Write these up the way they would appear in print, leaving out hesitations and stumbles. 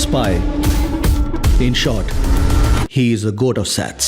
Spy. In short, he is a goat of sats.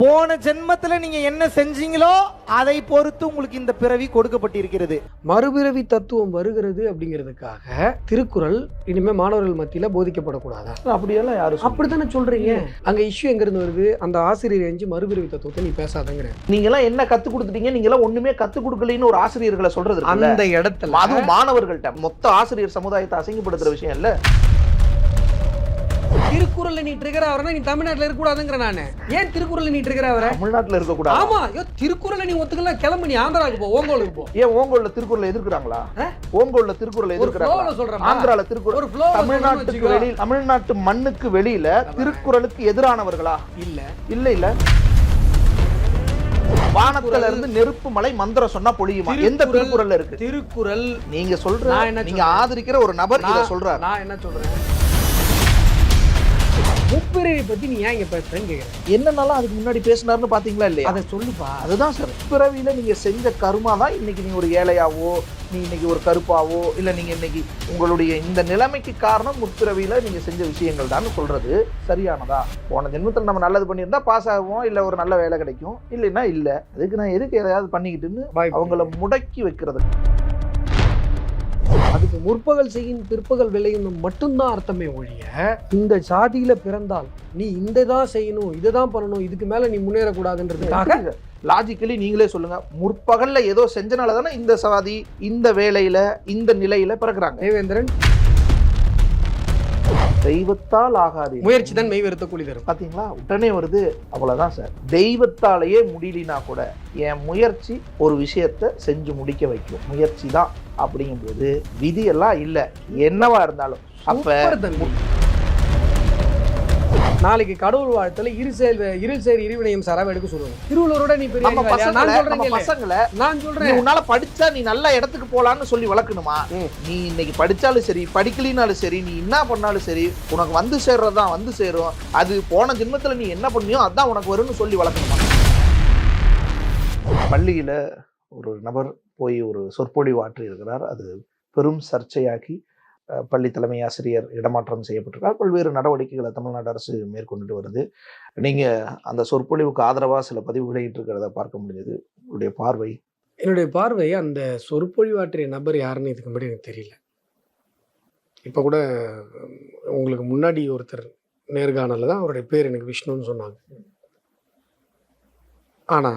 போன ஜென்மத்துல நீங்க என்ன செஞ்சீங்களோ அதை பொறுத்து உங்களுக்கு இந்த பிறவி கொடுக்கப்பட்டிருக்கிறது. மறுபிறவி தத்துவம் வருகிறது அப்படிங்கிறதுக்காக திருக்குறள் இனிமே மாணவர்கள் மத்தியில போதிக்கப்படக்கூடாதா? அப்படியெல்லாம் யாரும் அப்படித்தானே சொல்றீங்க. அங்க இஷ்யூ எங்க இருந்து வருது? அந்த ஆசிரியர் எஞ்சி மறுபிறவி தத்துவத்தை நீ பேசாதங்கிற. நீங்க எல்லாம் என்ன கத்து கொடுத்துட்டீங்க, நீங்க எல்லாம் ஒண்ணுமே கத்து கொடுக்கலன்னு ஒரு ஆசிரியர்களை சொல்றது இருக்குல்ல. அந்த இடத்துல அதுவும் மாணவர்கள்ட்ட மொத்த ஆசிரியர் சமுதாயத்தை அசிங்கப்படுத்துற விஷயம் இல்ல. திருக்குறள்ல நீ ட்ரிகர் ஆவறனா நீ தமிழ்நாட்டுல இருக்க கூடாதுங்கற. நானு ஏன் திருக்குறள்ல நீ ட்ரிகர் ஆவற? தமிழ்நாட்டுல இருக்க கூடாது. ஆமா, திருக்குறள்ல நீ ஒத்துக்கல, கிளம்பி நீ ஆந்திராக்கு போ, ஓங்கோலுக்கு போ. ஏன் ஓங்கோல்ல திருக்குறளை எதிர்க்கறாங்களா? ஓங்கோல்ல திருக்குறளை எதிர்க்கறாங்களா? ஆந்திரால திருக்குறள், தமிழ்நாட்டுக்கு வெளியில, தமிழ்நாட்டு மண்ணுக்கு வெளியில திருக்குறளுக்கு எதிரானவர்களா? இல்ல இல்ல இல்ல. வானத்துல இருந்து நெருப்பு மலை மந்திரம் சொன்னா பொழியுமா? எந்த திருக்குறள்ல இருக்கு? திருக்குறள் நீங்க சொல்ற, நீங்க ஆதரிக்கிற ஒரு நபர் இத சொல்றாரு. நான் என்ன சொல்றேன்? முப்பிறவி பத்தி நீ ஏன் இங்க பேசுறேன்னு கேக்குறேன். என்னன்னாலும் அதுக்கு முன்னாடி பேசினாருன்னு பாத்தீங்களா இல்லையா? அதை சொல்லுப்பா. அதுதான் சார், பிறவியில நீங்க செஞ்ச கருமா தான் இன்னைக்கு நீங்க ஒரு ஏழையாவோ, நீ இன்னைக்கு ஒரு கருப்பாவோ, இல்ல நீங்க இன்னைக்கு உங்களுடைய இந்த நிலைமைக்கு காரணம் முற்பிறவியில நீங்க செஞ்ச விஷயங்கள் தான் சொல்றது சரியானதா? போன ஜென்மத்தில் நம்ம நல்லது பண்ணியிருந்தா பாஸ் ஆகுவோம், இல்ல ஒரு நல்ல வேலை கிடைக்கும், இல்லைன்னா இல்ல. அதுக்கு நான் எதுக்கு எதையாவது பண்ணிக்கிட்டுன்னு அவங்கள முடக்கி வைக்கிறது. அதுக்கு முற்பகல் செய்யும் பிற்பகல் விளையும் மட்டும்தான் அர்த்தமே ஒழிய, இந்த சாதியில பிறந்தால் நீ இந்த தான் செய்யணும், இதை தான் பண்ணணும், இதுக்கு மேல நீ முன்னேறக்கூடாதுன்றதுக்காக லாஜிக்கலி நீங்களே சொல்லுங்க. முற்பகல்ல ஏதோ செஞ்சனால தானே இந்த சாதி இந்த வேலையில இந்த நிலையில பிறகுறாங்க. தேவேந்திரன் தெய்வத்தால் ஆகாது, முயற்சி தான் மெய் வெறுத்த கூலி தரும். பாத்தீங்களா, உடனே வருது. அவ்வளவுதான் சார். தெய்வத்தாலேயே முடியலனா கூட என் முயற்சி ஒரு விஷயத்தை செஞ்சு முடிக்க வைக்கும். முயற்சி தான் அப்படிங்கும்போது விதியெல்லாம் இல்லை, என்னவா இருந்தாலும். அப்ப நாளைக்கு கடவுள் வாழ்த்துல இருள் சேர் இருவினையும் சாராவை எடுக்க சொல்லுவாங்க. திருவள்ளுவரோட நீ பெரிய பசங்களை நான் சொல்றேன், உன்னால படிச்சா நீ நல்ல இடத்துக்கு போலான்னு சொல்லி வளர்க்கணுமா? நீ இன்னைக்கு படிச்சாலும் சரி, படிக்கலினாலும் சரி, நீ என்ன பண்ணாலும் சரி, உனக்கு வந்து சேர்றதுதான் வந்து சேரும். அது போன ஜென்மத்துல நீ என்ன பண்ணியோ அதான் உனக்கு வரும்னு சொல்லி வளர்க்கணுமா? பள்ளியில ஒரு நபர் போய் ஒரு சொற்பொழிவு ஆற்றி இருக்கிறார். அது பெரும் சர்ச்சையாக்கி பள்ளி தலைமை ஆசிரியர் இடமாற்றம் செய்யப்பட்டிருக்கார். பல்வேறு நடவடிக்கைகளை தமிழ்நாடு அரசு மேற்கொண்டுட்டு வருது. நீங்க அந்த சொற்பொழிவுக்கு ஆதரவா சில பதிவுகளை இருக்கிறத பார்க்க முடிஞ்சது. உங்களுடைய பார்வை? என்னுடைய பார்வை, அந்த சொற்பொழிவாற்றிய நபர் யாருன்னு இதுக்கு முன்னாடி எனக்கு தெரியல. இப்போ கூட உங்களுக்கு முன்னாடி ஒருத்தர் நேர்காணல தான் அவருடைய பேர் எனக்கு விஷ்ணுன்னு சொன்னாங்க. ஆனா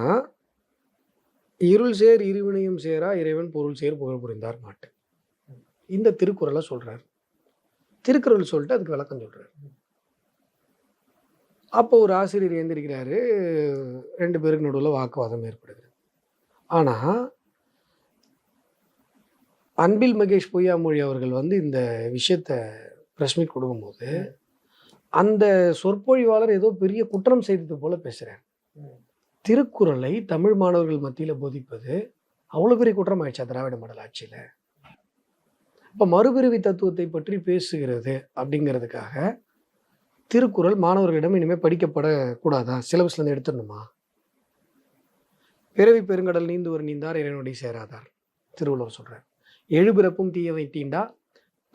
இருள் சேர் இருவினையும் சேரா இறைவன் பொருள் சேர் புகழ் புரிந்தார் மாட்டு, இந்த திருக்குறளை சொல்றாரு. திருக்குறள் சொல்லிட்டு அதுக்கு விளக்கம் சொல்றாரு. அப்போ ஒரு ஆசிரியர் எழுந்திருக்கிறாரு, 2 பேருக்கு நடுவில் வாக்குவாதம் ஏற்படுது. ஆனா அன்பில் மகேஷ் பொய்யாமொழி அவர்கள் இந்த விஷயத்த பிரஸ் மீட் கொடுக்கும்போது அந்த சொற்பொழிவாளர் ஏதோ பெரிய குற்றம் செய்தது போல பேசுறாரு. திருக்குறளை தமிழ் மாணவர்கள் மத்தியில போதிப்பது அவ்வளவு பெரிய குற்றம் ஆயிடுச்சா திராவிட மாடல் ஆட்சியில? இப்ப மறுபிறவி தத்துவத்தை பற்றி பேசுகிறது அப்படிங்கிறதுக்காக திருக்குறள் மாணவர்களிடம் இனிமே படிக்கப்படக்கூடாதா? சிலபஸ்ல இருந்து எடுத்துடணுமா? பிறவி பெருங்கடல் நீந்துவர் நீந்தார் இறைவனுடைய சேராதார் திருவள்ளுவர் சொல்றார். எழுபிறப்பும் தீயவை தீண்டா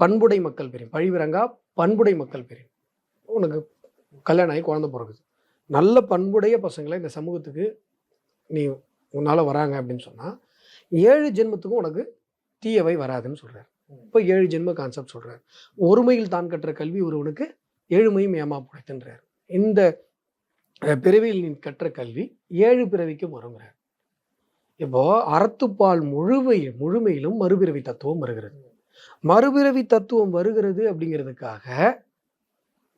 பண்புடை மக்கள் பெரியும், பழிவிறங்கா பண்புடை மக்கள் பெரியும். உனக்கு கல்யாணம் ஆகி குழந்தை பிறகுது, நல்ல பண்புடைய பசங்களை இந்த சமூகத்துக்கு நீ உன்னால வராங்க அப்படின்னு சொன்னா 7 ஜென்மத்துக்கும் உனக்கு தீயவை வராதுன்னு சொல்றாரு. இப்போ 7 ஜென்ம கான்செப்ட் சொல்றாரு. ஒருமையில் தான் கற்ற கல்வி ஒருவனுக்கு 7மையும் ஏமா புடைத்துன்றார். இந்த பிறவியில் நீ கற்ற கல்வி 7 பிறவிக்கும் வருங்கிறார். இப்போ அறத்துப்பால் முழுமையிலும் மறுபிறவி தத்துவம் வருகிறது. மறுபிறவி தத்துவம் வருகிறது அப்படிங்கிறதுக்காக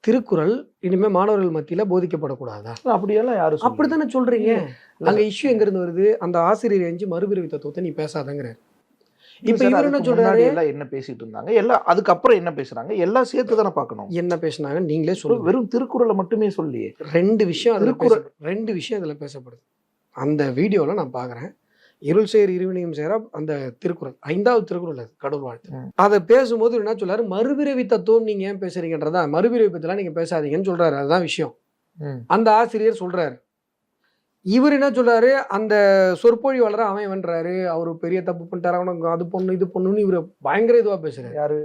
திருக்குறள் இனிமே மாணவர்கள் மத்தியில போதிக்கப்படக்கூடாதா? அப்படியெல்லாம் யாரும் அப்படித்தானே சொல்றீங்க. அங்க இஷ்யூ எங்க இருந்து வருது? அந்த ஆசிரியர் எஞ்சி மறுபிறவி தத்துவத்தை நீ பேசாதங்கிற. இப்ப இவர் என்ன சொல்றாரு? எல்லாம் என்ன பேசிட்டு இருந்தாங்க, எல்லாம் அதுக்கப்புறம் என்ன பேசுறாங்க, எல்லாம் சேர்த்து தானே பார்க்கணும். என்ன பேசினாங்க நீங்களே சொல்லுங்க. வெறும் திருக்குறளை மட்டுமே சொல்லியே 2 விஷயம் அதுல பேசப்படுது. அந்த வீடியோல நான் பாக்குறேன். இருள் சேர் இருவினையும் சேரா அந்த திருக்குறள் 5வது திருக்குறள் அது கடவுள் வாழ்த்து. அதை பேசும்போது என்ன சொல்றாரு? மறுபிறவி தத்துவம் நீங்க ஏன் பேசுறீங்கன்றதா, மறுபிறவி பத்திலாம் நீங்க பேசாதீங்கன்னு சொல்றாரு. அதுதான் விஷயம். அந்த ஆசிரியர் சொல்றாரு, இவர் என்ன சொல்றாரு, அந்த சொற்பொழிவாளரை அவன் வென்றாரு, அவரு பெரிய தப்பு பண்ணிட்டாரு, அவனுக்கு அது பொண்ணு இது பொண்ணுன்னு இவர் பயங்கர இதுவா பேசுறாரு. யாரு?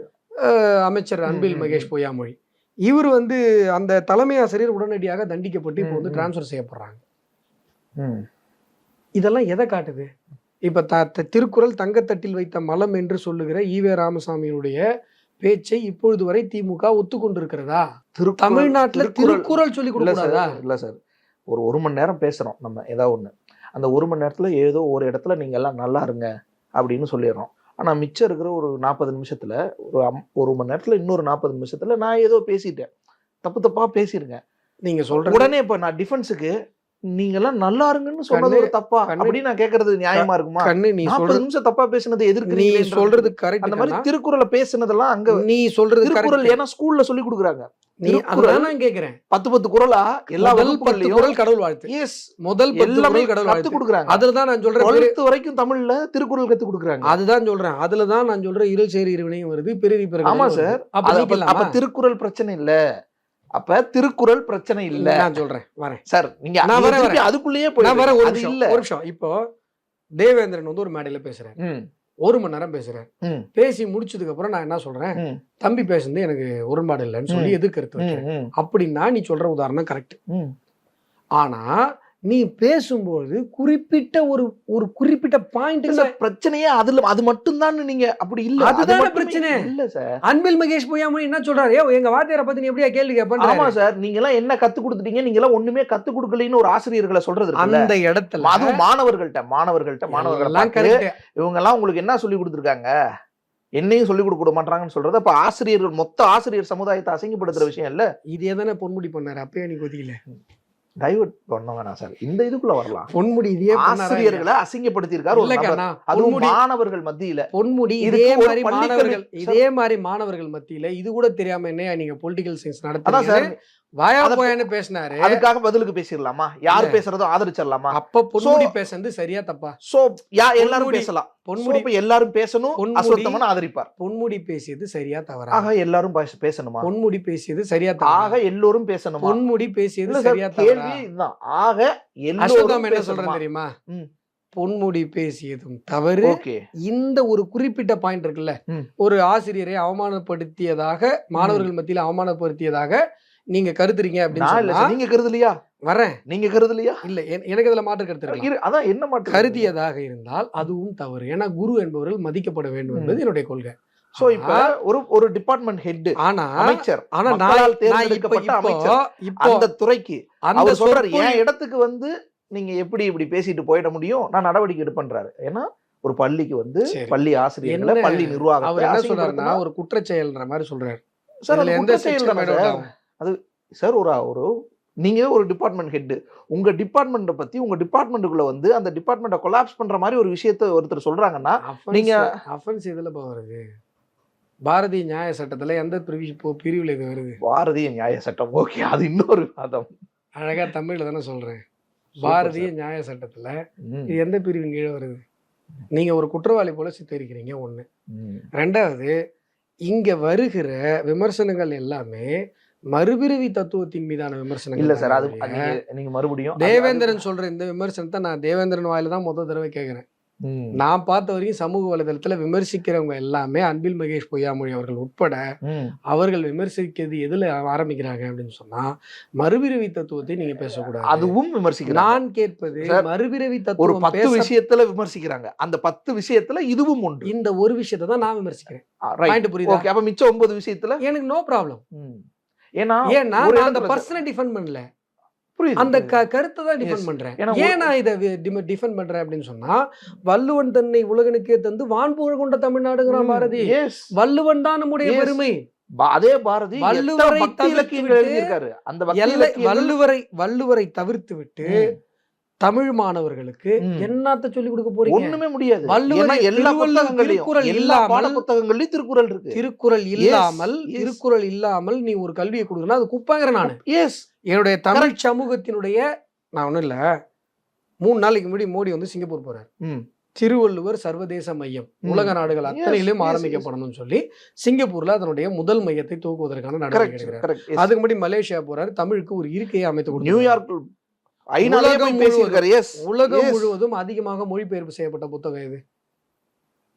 அமைச்சர் அன்பில் மகேஷ் பொய்யாமொழி. இவர் வந்து அந்த தலைமை ஆசிரியர் உடனடியாக தண்டிக்கப்பட்டு இப்போ வந்து டிரான்ஸ்ஃபர் செய்யப்படுறாங்க. இதெல்லாம் எதை காட்டுது? இப்ப திருக்குறள் தங்கத்தட்டில் வைத்த மலம் என்று சொல்லுகிற ஈவே ராமசாமியினுடைய பேச்சை இப்பொழுது வரை திமுக ஒத்துக்கொண்டிருக்கிறதா? தமிழ்நாட்டுல திருக்குறள் சொல்லி கொடுக்கிறதா? இல்ல சார், ஒரு மணி நேரம் பேசுறோம் நம்ம ஏதாவது ஒண்ணு, அந்த 1 மணி நேரத்துல ஏதோ ஒரு இடத்துல நீங்க எல்லாம் நல்லா இருங்க அப்படின்னு சொல்லிடுறோம். ஆனா மிச்சம் இருக்கிற ஒரு 40 நிமிஷத்துல, ஒரு மணி நேரத்துல இன்னொரு 40 நிமிஷத்துல நான் ஏதோ பேசிட்டேன், தப்பா பேசிருக்கேன். நீங்க சொல்ற உடனே இப்ப நான் டிஃபென்ஸுக்கு நீங்க எல்லாம் நல்லா இருங்கன்னு சொன்னது ஒரு தப்பா அப்படின்னு நான் கேக்குறது நியாயமா இருக்குமா? நீ 40 நிமிஷம் தப்பா பேசுனது எதிர்க்கு நீ சொல்றது கரெக்ட். அந்த மாதிரி திருக்குறளை பேசுனதெல்லாம் அங்க நீ சொல்றது திருக்குறள் ஏன்னா ஸ்கூல்ல சொல்லி கொடுக்குறாங்க. நீ அதான் நான் கேக்குறேன். 10 குறளா எல்லா வகுப்புகள்லயும் குறள் கடவுள் வாழ்த்து. எஸ், முதல் 10 குறள் கடவுள் வாழ்த்து கொடுக்குறாங்க. அதுலதான் நான் சொல்றேன் 12th வரைக்கும் தமிழ்ல திருக்குறள் கத்து கொடுக்குறாங்க. அதுதான் சொல்றேன். அதுலதான் நான் சொல்றேன் இருள் சேரி இருவினையும் வருது, பிறவி பிறகு. ஆமா சார், அப்ப திருக்குறள் பிரச்சனை இல்ல, அப்ப திருக்குறள் பிரச்சனை இல்ல. நான் சொல்றேன் வரேன் சார், நீங்க அதுக்குள்ளேயே அது இல்ல. ஒரு நிமிஷம். இப்போ தேவேந்திரன் வந்து ஒரு மேடையில பேசுறேன், 1 மணி நேரம் பேசுறேன். பேசி முடிச்சதுக்கு அப்புறம் நான் என்ன சொல்றேன், தம்பி பேசுறது எனக்கு உடன்பாடு இல்லைன்னு சொல்லி எதிர்கருத்து வைக்கிறேன். அப்படின்னா நீ சொல்ற உதாரணம் கரெக்ட். ஆனா நீ பேசும்போது குறிப்பிட்ட ஒரு குறிப்பிட்ட பாயிண்ட் பிரச்சனையே அதுல அது மட்டும் தான். நீங்க அப்படி இல்ல, அதுதான் பிரச்சனை இல்ல சார். அன்பில் மகேஷ் பொய்யாமொழி என்ன சொல்றாரு, எங்க வாத்தியாரை பத்தி நீ எப்படியா கேள்வி கேட்ப? ஆமா சார், நீங்க எல்லாம் என்ன கத்து கொடுத்துட்டீங்க, நீங்க எல்லாம் ஒண்ணுமே கத்து கொடுக்கலன்னு ஒரு ஆசிரியர்களை சொல்றது அந்த இடத்துல, அதுவும் மாணவர்கள்ட்ட இவங்க எல்லாம் உங்களுக்கு என்ன சொல்லி கொடுத்துருக்காங்க, என்னையும் சொல்லிக் கொடுக்க மாட்டாங்கன்னு சொல்றது. அப்ப ஆசிரியர்கள் மொத்த ஆசிரியர் சமுதாயத்தை அசிங்கப்படுத்துற விஷயம் இல்ல. இதே தானே பொன்முடி பண்ணாரு, அப்பயே நீ கொதிக்கல. டைவர்ட் பண்ணவனா சார், இந்த இதுக்குள்ள வரலாம். பொன்முடி இதே ஆசிரியர்களை அசிங்கப்படுத்தியிருக்காரு, அதுவும் மாணவர்கள் மத்தியில. பொன்முடி இதே மாதிரி மாணவர்கள் மத்தியில இது கூட தெரியாம என்ன நீங்க பொலிட்டிக்கல் சயின்ஸ் நடத்துறீங்க வாயா போயான்னு பேசினாரு. அதுக்காக பதிலுக்கு பேசிடலாமா? யாரு பேசுறதோ ஆதரிச்சிடலாமா? அப்ப பொன்முடி பேசுறது சரியா தப்பா? எல்லாரும் பேசலாம். பொன்முடி எல்லாரும் பேசணும், அஸ்வத்தமன் ஆதரிப்பார். பொன்முடி பேசியது சரியா தவறா? ஆக எல்லாரும் பேசணுமா? பொன்முடி பேசியது சரியா தவறா? ஆக எல்லோரும் பேசணுமா? பொன்முடி பேசியது சரியா தவறா? கேள்வி இதுதான். ஆக எல்லாரும் என்ன சொல்றேன் தெரியுமா? பொன்முடி பேசியதும் தவறு. இந்த ஒரு குறிப்பிட்ட பாயிண்ட் இருக்குல்ல, ஒரு ஆசிரியரை அவமானப்படுத்தியதாக, மாணவர்கள் மத்தியில் அவமானப்படுத்தியதாக நீங்க கருதுறீங்க அப்படின்னு நீங்க கருதலையா? வரேன், நீங்க கருதலையா? இல்ல, எனக்கு அதுல மாற்று கருத்து இருக்கு. அதான் என்ன மாற்று? கருதியதாக இருந்தால் அதுவும் தவறு. ஏன்னா குரு என்பவர்கள் மதிக்கப்பட வேண்டும் என்பது என்னுடைய கொள்கை. சோ இப்ப ஒரு டிபார்ட்மெண்ட் ஹெட், ஆனா அமைச்சர், ஆனா நான் தேர்ந்தெடுக்கப்பட்ட அமைச்சர், அந்த துறைக்கு அவர் சொல்றாரு, என் இடத்துக்கு வந்து நீங்க எப்படி இப்படி பேசிட்டு போயிட முடியும், நான் நடவடிக்கை எடுப்பேன்றாரு. ஏன்னா ஒரு பள்ளிக்கு வந்து பள்ளி ஆசிரியர்களை, பள்ளி நிர்வாகம், அவர் என்ன சொல்றாருன்னா ஒரு குற்றச்செயல்ன்ற மாதிரி சொல்றாரு சார். அது எந்த செயல் அது சார்? ஒரு நீங்க ஒரு டிபார்ட்மெண்ட் ஹெட், உங்க டிபார்ட்மெண்ட்டை பத்தி உங்க டிபார்ட்மெண்ட்டுக்குள்ள வந்து அந்த டிபார்ட்மெண்ட்டை கொலாப்ஸ் பண்ற மாதிரி ஒரு விஷயத்தை ஒருத்தர் சொல்றாங்கன்னா நீங்க அஃபென்ஸ் இதுல வருது. பாரதிய நியாய சட்டத்துல எந்த பிரிவுல இது வருது? பாரதிய நியாய சட்டம், ஓகே, அது இன்னொரு வாதம். அழகா தமிழ்ல தானே சொல்றேன். பாரதிய நியாய சட்டத்துல இது எந்த பிரிவின் கீழே வருது? நீங்க ஒரு குற்றவாளி போல சித்தரிக்கிறீங்க ஒண்ணு. ரெண்டாவது, இங்க வருகிற விமர்சனங்கள் எல்லாமே மறுபிறவி தத்துவத்தின் மீதான விமர்சனங்கள் இல்ல சார். அது நீங்க மறுபடியும் தேவேந்திரன் சொல்ற இந்த விமர்சனத்தை நான் தேவேந்திரன் வாயில தான் முதல் தடவை கேட்கிறேன். நான் பார்த்த வரைக்கும் சமூக வலைதளத்துல விமர்சிக்கிறவங்க எல்லாமே அன்பில் மகேஷ் பொய்யாமொழி அவர்கள் உட்பட அவர்கள் விமர்சிக்கிறது எதுல ஆரம்பிக்கிறாங்க அப்படின்னு சொன்னா, மறுபிறவி தத்துவத்தை நீங்க பேசக்கூடாது, அதுவும் விமர்சிக்கிறாங்க. நான் கேட்பது மறுபிறவி தத்துவம் ஒரு 10 விஷயத்துல விமர்சிக்கிறாங்க, அந்த 10 விஷயத்துல இதுவும் ஒன்று. இந்த ஒரு விஷயத்தை தான் நான் விமர்சிக்கிறேன். புரியுது? அப்ப மிச்சம் 9 விஷயத்துல எனக்கு நோ ப்ராப்ளம். ஏன்னா அந்த பர்சனை டிஃபெண்ட் பண்ணல, அந்த கருத்தை தான் டிஃபெண்ட் பண்றேன். ஏன் நான் இதை டிஃபெண்ட் பண்றேன் அப்படின்னு சொன்னா, வள்ளுவன் தன்னை உலகனுக்கே தந்து வான்புகழ் கொண்ட தமிழ்நாடுங்கிறான் பாரதி. வள்ளுவன் தான் நம்முடைய பெருமை. அதே பாரதி வள்ளுவரை தவிர்த்து விட்டு தமிழ் மாணவர்களுக்கு என்னத்த சொல்லி கொடுக்க போறீங்க? ஒண்ணுமே முடியாது. திருக்குறள் இல்லாமல் நீ ஒரு கல்வியை கொடுக்கணும், அது குப்பாங்கிற நானு. என்னுடைய தமிழ் சமூகத்தினுடைய, நான் ஒண்ணும் இல்ல, 3 நாளைக்கு முன்னாடி மோடி வந்து சிங்கப்பூர் போறாரு. திருவள்ளுவர் சர்வதேச மையம் உலக நாடுகள் அத்தனையிலும் ஆரம்பிக்கப்படணும்னு சொல்லி சிங்கப்பூர்ல அதனுடைய முதல் மையத்தை துவக்குவதற்கான நடவடிக்கை எடுக்கிறார். அதுக்கு முன்னாடி மலேசியா போறாரு, தமிழுக்கு ஒரு இருக்கையை அமைத்து கொடுத்தார். நியூயார்க் ஐநாலே போய் பேசியிருக்காரு. எஸ், உலகம் முழுவதும் அதிகமாக மொழிபெயர்ப்பு செய்யப்பட்ட புத்தகம் இது.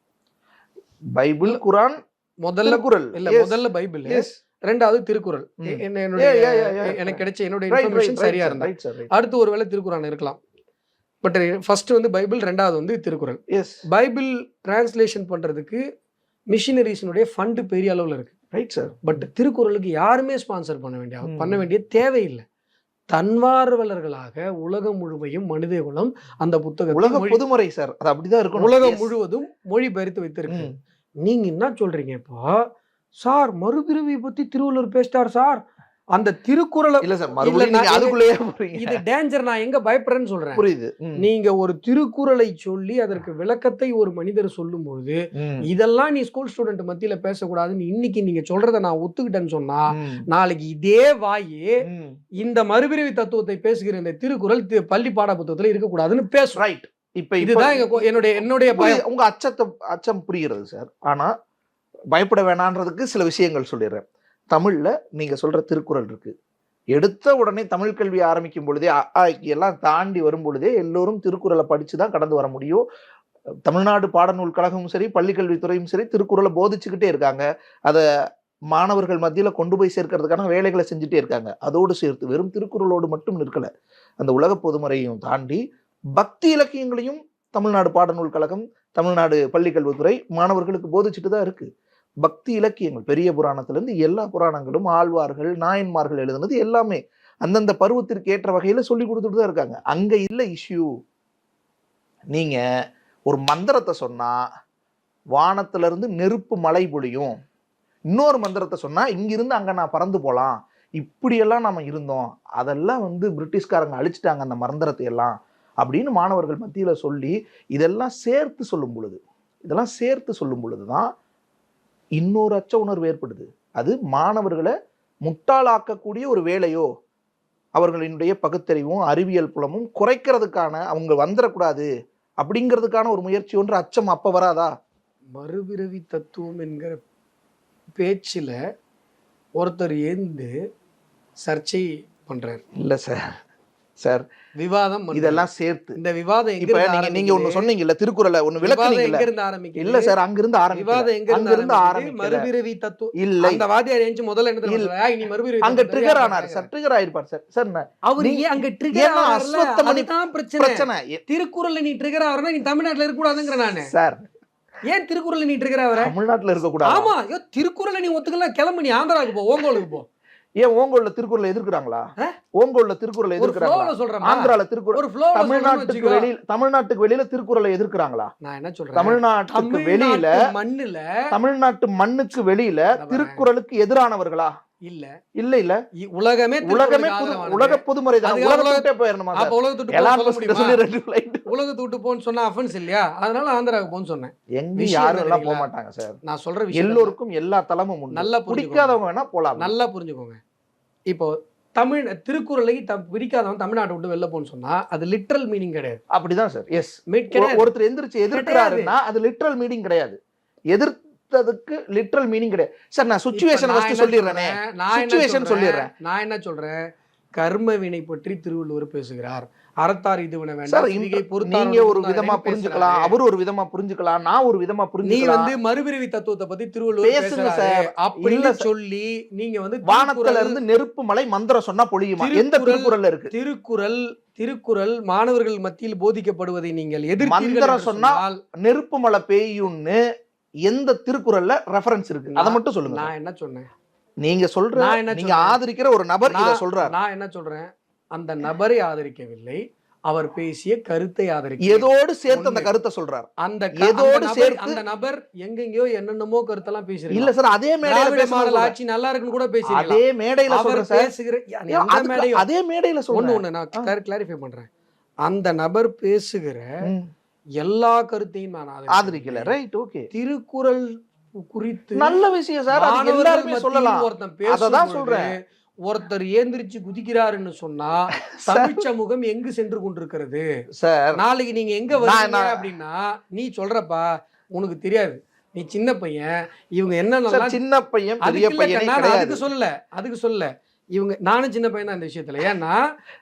பைபிள், குரான், முதல்ல குரல் இல்ல, Yes. முதல்ல பைபிள், Yes. ரெண்டாவது திருக்குறள். ம். என்னுடைய Yeah. எனக்கு கிடைச்ச என்னோட Right, இன்ஃபர்மேஷன் right, சரியா right, இருந்தா right, sir, right. அடுத்து ஒருவேளை திருக்குறான் இருக்கலாம். பட் ஃபர்ஸ்ட் வந்து பைபிள், ரெண்டாவது வந்து திருக்குறள். Yes. பைபிள் டிரான்ஸ்லேஷன் பண்றதுக்கு மிஷினரிஸினுடைய ஃபண்ட் பெரிய அளவுல இருக்கு. Right, sir. பட் திருக்குறளுக்கு யாருமே ஸ்பான்சர் பண்ண வேண்டிய தேவையில்லை. தன்மார்வலர்களாக உலகம் முழுமையும் மனிதகுலம் அந்த புத்தகத்தை உலக பொதுமுறை சார், அது அப்படிதான் இருக்கணும். உலகம் Yes. முழுவதும் மொழிபெயர்த்து வைத்திருக்கு. ம். நீங்க என்ன சொல்றீங்க இப்போ? சார் மறுபிறவி பத்தி திருவள்ளுவர் பேசிட்டார் சார், அந்த திருக்குறளை இல்ல சார், மறுபடியும் நீங்க அதுக்குள்ளேயே போறீங்க. இது டேஞ்சர். நான் எங்க பயப்படுறேன்னு சொல்றேன். புரியுது. நீங்க ஒரு திருக்குறளை சொல்லி அதற்கு விளக்கத்தை ஒரு மனிதர் சொல்லும் பொழுது இதெல்லாம் நீ ஸ்கூல் ஸ்டூடெண்ட் மத்தியில பேசக்கூடாதுன்னு இன்னைக்கு நீங்க சொல்றத நான் ஒத்துக்கிட்டேன்னு சொன்னா, நாளைக்கு இதே வாயே இந்த மறுபிறவி தத்துவத்தை பேசுகிற இந்த திருக்குறள் பள்ளி பாட புத்தகத்துல இருக்கக்கூடாதுன்னு பேசும். ரைட். இப்ப இதுதான் என்னுடைய பயம். உங்க அச்சம் புரிகிறது சார். ஆனா பயப்பட வேணான்றதுக்கு சில விஷயங்கள் சொல்லிடுறேன். தமிழ்ல நீங்க சொல்ற திருக்குறள் இருக்கு. எடுத்த உடனே தமிழ் கல்வி ஆரம்பிக்கும் பொழுதே எல்லாம் தாண்டி வரும் பொழுதே எல்லோரும் திருக்குறளை படிச்சுதான் கடந்து வர முடியும். தமிழ்நாடு பாடநூல் கழகமும் சரி, பள்ளிக்கல்வித்துறையும் சரி திருக்குறளை போதிச்சுக்கிட்டே இருக்காங்க. அதை மாணவர்கள் மத்தியில கொண்டு போய் சேர்க்கறதுக்கான வேலைகளை செஞ்சுட்டே இருக்காங்க. அதோடு சேர்த்து வெறும் திருக்குறளோடு மட்டும் நிற்கல, அந்த உலக பொதுமுறையும் தாண்டி பக்தி இலக்கியங்களையும் தமிழ்நாடு பாடநூல் கழகம், தமிழ்நாடு பள்ளிக்கல்வித்துறை மாணவர்களுக்கு போதிச்சுட்டு தான் இருக்கு. பக்தி இலக்கியங்கள் பெரிய புராணத்திலிருந்து எல்லா புராணங்களும், ஆழ்வார்கள், நாயன்மார்கள் எழுதுனது எல்லாமே அந்தந்த பருவத்திற்கு ஏற்ற வகையில சொல்லி கொடுத்துட்டு தான் இருக்காங்க. அங்க இல்ல இஷ்யூ. நீங்க ஒரு மந்திரத்தை சொன்னா வானத்துல இருந்து நெருப்பு மழை பொழியும், இன்னொரு மந்திரத்தை சொன்னா இங்கிருந்து அங்க நான் பறந்து போலாம், இப்படியெல்லாம் நம்ம இருந்தோம், அதெல்லாம் வந்து பிரிட்டிஷ்காரங்க அழிச்சிட்டாங்க அந்த மந்திரத்தை எல்லாம் அப்படின்னு மாணவர்கள் மத்தியில சொல்லி இதெல்லாம் சேர்த்து சொல்லும் பொழுதுதான் இன்னொரு அச்ச உணர்வு ஏற்படுது. அது மாணவர்களை முட்டாளாக்கக்கூடிய ஒரு வேலையோ, அவர்களினுடைய பகுத்தறிவும் அறிவியல் புலமும் குறைக்கிறதுக்கான, அவங்க வந்துடக்கூடாது அப்படிங்கிறதுக்கான ஒரு முயற்சி ஒன்று அச்சம் அப்ப வராதா? மறுபிறவி தத்துவம் என்கிற பேச்சுல ஒருத்தர் ஏந்து சர்ச்சை பண்றாரு. இல்ல சார் விவாதம் இதெல்லாம் சேர்த்து இந்த விவாதம் இப்ப நீங்க ஒண்ணு சொன்னீங்கல்ல, திருக்குறளை ஒண்ணு விளக்குனீங்கல்ல. இல்ல சார், அங்கிருந்து ஆரம்பிக்கல. மறுபிறவி தத்துவம் இல்ல, அந்த வாதியார் ஏஞ்சி முதல்ல என்ன சொல்றாரு, நீ மறுபிறவி அங்க ட்ரிகர் ஆனார் சார், ட்ரிகர் ஆயிருப்பார் சார். சார் அவர் ஏன் அங்க ட்ரிகர் ஆகல? அதுதான் பிரச்சனை. திருக்குறள்ல நீ ட்ரிகர் ஆவறனா நீ தமிழ்நாட்டுல இருக்க கூடாதுங்கற நானு. சார் ஏன் திருக்குறள்ல நீ ட்ரிகர் ஆவற? தமிழ்நாட்டுல இருக்க கூடாது. ஆமா, திருக்குறளை நீ ஒத்துக்கல, கிளம்பி நீ ஆந்திராவுக்கு போ, ஓங்கோலுக்கு போ. ஏன் ஓங்கோல்ல திருக்குறளை எதிர்க்கிறாங்களா? ஓங்கோல்ல திருக்குறளை எதிர்க்கிறாங்களா? ஆந்திரால திருக்குறள், தமிழ்நாட்டுக்கு வெளியில திருக்குறளை எதிர்க்கிறாங்களா? நான் என்ன சொல்றேன், தமிழ்நாட்டுக்கு வெளியில மண்ணுல, தமிழ்நாட்டு மண்ணுக்கு வெளியில திருக்குறளுக்கு எதிரானவர்களா? இல்ல இல்ல இல்ல, உலக பொதுமுறை தான். உலகத்துக்கே போயிரணுமா? அப்ப உலகத்தை விட்டு போன்னு சொன்னா அஃபென்ஸ் இல்லையா? அதனால ஆந்திராவுக்கு போன்னு சொன்னேன். எங்க யாரும் எல்லாம் போக மாட்டாங்க சார். நான் சொல்ற விஷயம் எல்லோருக்கும் எல்லா தளமும் உண்டு. நல்லா பிடிக்காதவங்க வேணா போலாம். நல்லா புரிஞ்சுக்கோங்க. இப்போ திருக்குறளை பிடிக்காதவன் தமிழ்நாட்டை விட்டு வெளில போன்னு சொன்னா அது லிட்ரல் மீனிங் கிடையாது. அப்படிதான் சார். எஸ், ஒருத்தர் எந்திரிச்சு எதிர்க்கிறாருன்னா அது லிட்ரல் மீனிங் கிடையாது. எதிர்த்ததுக்கு லிட்ரல் மீனிங் கிடையாது சார். நான் சிச்சுவேஷன் ஃபர்ஸ்ட் சொல்லிடுறேனே, சிச்சுவேஷன் சொல்லிடுறேன். நான் என்ன சொல்றேன், கர்ம வினை பற்றி திருவள்ளுவர் பேசுகிறார். அறத்தார் இது வினை வேண்டாம், நீங்க ஒரு விதமா புரிஞ்சுக்கலாம், அவர் ஒரு விதமா புரிஞ்சுக்கலாம், நான் ஒரு விதமா புரிஞ்சுக்கலாம். நீ வந்து மறுபிறவி தத்துவத்தை பத்தி திருவள்ளுவர் பேசுங்க சார் அப்படி சொல்லி நீங்க வந்து வானத்துல இருந்து நெருப்பு மலை மந்திரம் சொன்னா பொழியுமா? எந்த திருக்குறள்ல இருக்கு? திருக்குறள் மாணவர்கள் மத்தியில் போதிக்கப்படுவதை நீங்கள் மந்திரம் சொன்னால் நெருப்பு மலை பெய்யும்னு எந்த திருக்குறள்ல ரெஃபரன்ஸ் இருக்கு? அதை மட்டும் சொல்லுங்க. நான் என்ன சொன்னேன், நீங்க சொல்ற, நீங்க ஆதரிக்கிற ஒரு நபர் இத சொல்றார். நான் என்ன சொல்றேன், அந்த நபரை ஆதரிக்கவில்லை, அவர் பேசிய கருத்தை ஆதரிக்க, ஏதோடு சேர்த்து அந்த கருத்தை சொல்றார். அந்த ஏதோடு சேர்த்து அந்த நபர் எங்கெங்கயோ என்னென்னமோ கருத்தெல்லாம் பேசுறாரு. இல்ல சார், அதே மேடையில பேசுற ஆட்சி நல்லா இருக்குன்னு கூட பேசுறாரு. அதே மேடையில சொல்ற பேசுகிற அதே மேடையில சொல்ற ஒண்ணு நான் கிளாரிஃபை பண்றேன். அந்த நபர் பேசுகிற எல்லா கருத்தையும் நான் ஆதரிக்கல. Right, okay. திருக்குறள் குறித்து நல்ல விஷயம் சார், அது எல்லாரும் சொல்லலாம். ஒருத்தன் பேசுறதான் சொல்றேன். ஒருத்தர் ஏந்திரிச்சு குதிக்கிறாருன்னு சொன்னா தமிழ் சமூகம் எங்கு சென்று கொண்டிருக்கிறது சார்? நாளைக்கு நீங்க எங்க வரீங்க அப்படின்னா நீ சொல்றப்பா உனக்கு தெரியாது, நீ சின்ன பையன், இவங்க என்ன சின்ன பையன் பெரிய பையன், அதுக்கு சொல்லல இவங்க நானும் சின்ன பையன் தான் இந்த விஷயத்துல. ஏன்னா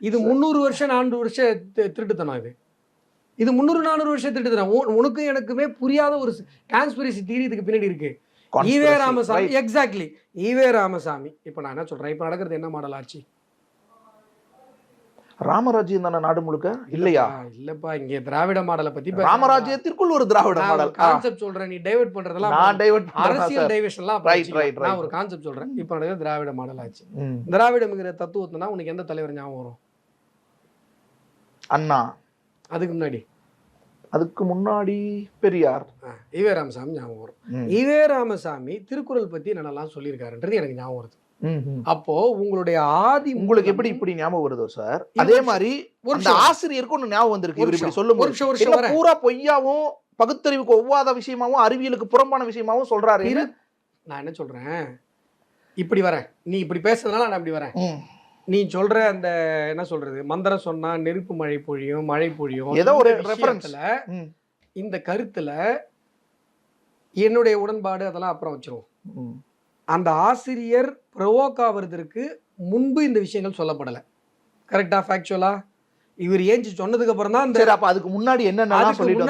இது 300 வருஷம் 400 வருஷம் திருட்டுத்தனம். இது 300-400 வருஷம் திருட்டுத்தனம். உனக்கும் எனக்குமே புரியாத ஒரு கான்ஸ்பிரசி தியரி இதுக்கு பின்னாடி இருக்கு. ஈவே ராமசாமி, எக்ஸாக்ட்லி ஈவே ராமசாமி. இப்போ நான் என்ன சொல்றேன், இப்போ நடக்கிறது என்ன மாடல் ஆட்சி? ராமராஜ்யம் தானே நாடு முழுக்க இல்லையா? இல்லப்பா, இங்க திராவிட மாடலை பத்தி ராமராஜ்யத்திற்குள் ஒரு திராவிட மாடல் கான்செப்ட் சொல்றேன். நீ டைவர்ட் பண்றதெல்லாம் நான் டைவர்ட் அரசியல் டைவர்ஷன்லாம். ரைட். நான் ஒரு கான்செப்ட் சொல்றேன். இப்போ நடக்கிறது திராவிட மாடல் ஆட்சி. திராவிடம்ங்கிற தத்துவத்தினா உனக்கு எந்த தலைவர் ஞாபகம் வரும்? அண்ணா. அதுக்கு முன்னாடி பெரியார். ஈவே ராமசாமி ஞாபகம் வரும். ஈவே ராமசாமி திருக்குறள் பத்தி என்னெல்லாம் சொல்லியிருக்காருன்றது எனக்கு ஞாபகம் வருது. அப்போ உங்களுடைய உங்களுக்கு எப்படி இப்படி ஞாபகம் வருதோ சார், அதே மாதிரி அந்த ஆசிரியருக்கு ஒண்ணு ஞாபகம் வந்திருக்கு. இவர் இப்படி சொல்லும்போது பூரா பொய்யாவும் பகுத்தறிவுக்கு ஒவ்வாத விஷயமாவும் அறிவியலுக்கு புறம்பான விஷயமாவும் சொல்றாரு. நான் என்ன சொல்றேன், இப்படி வரேன், நீ இப்படி பேசுறதுனால நான் இப்படி வரேன். நீ சொல்ற அந்த என்ன சொல்றது, மந்திரம் சொன்னா நெருப்பு மழை பொழியும், மழை பொழியும், ஏதோ ஒரு ரெஃபரன்ஸ்ல இந்த கருத்துல என்னுடைய உடன்பாடு அதெல்லாம் அப்புறம் வச்சிருவோம். அந்த ஆசிரியர் ப்ரொவோக் ஆவதற்கு முன்பு இந்த விஷயங்கள் சொல்லப்படலை. கரெக்டா? ஃபேக்சுவலா இவர் ஏஞ்சி சொன்னதுக்கு அப்புறம் தான். சரி, அப்ப அதுக்கு முன்னாடி என்னென்னலாம் சொல்லிட்டு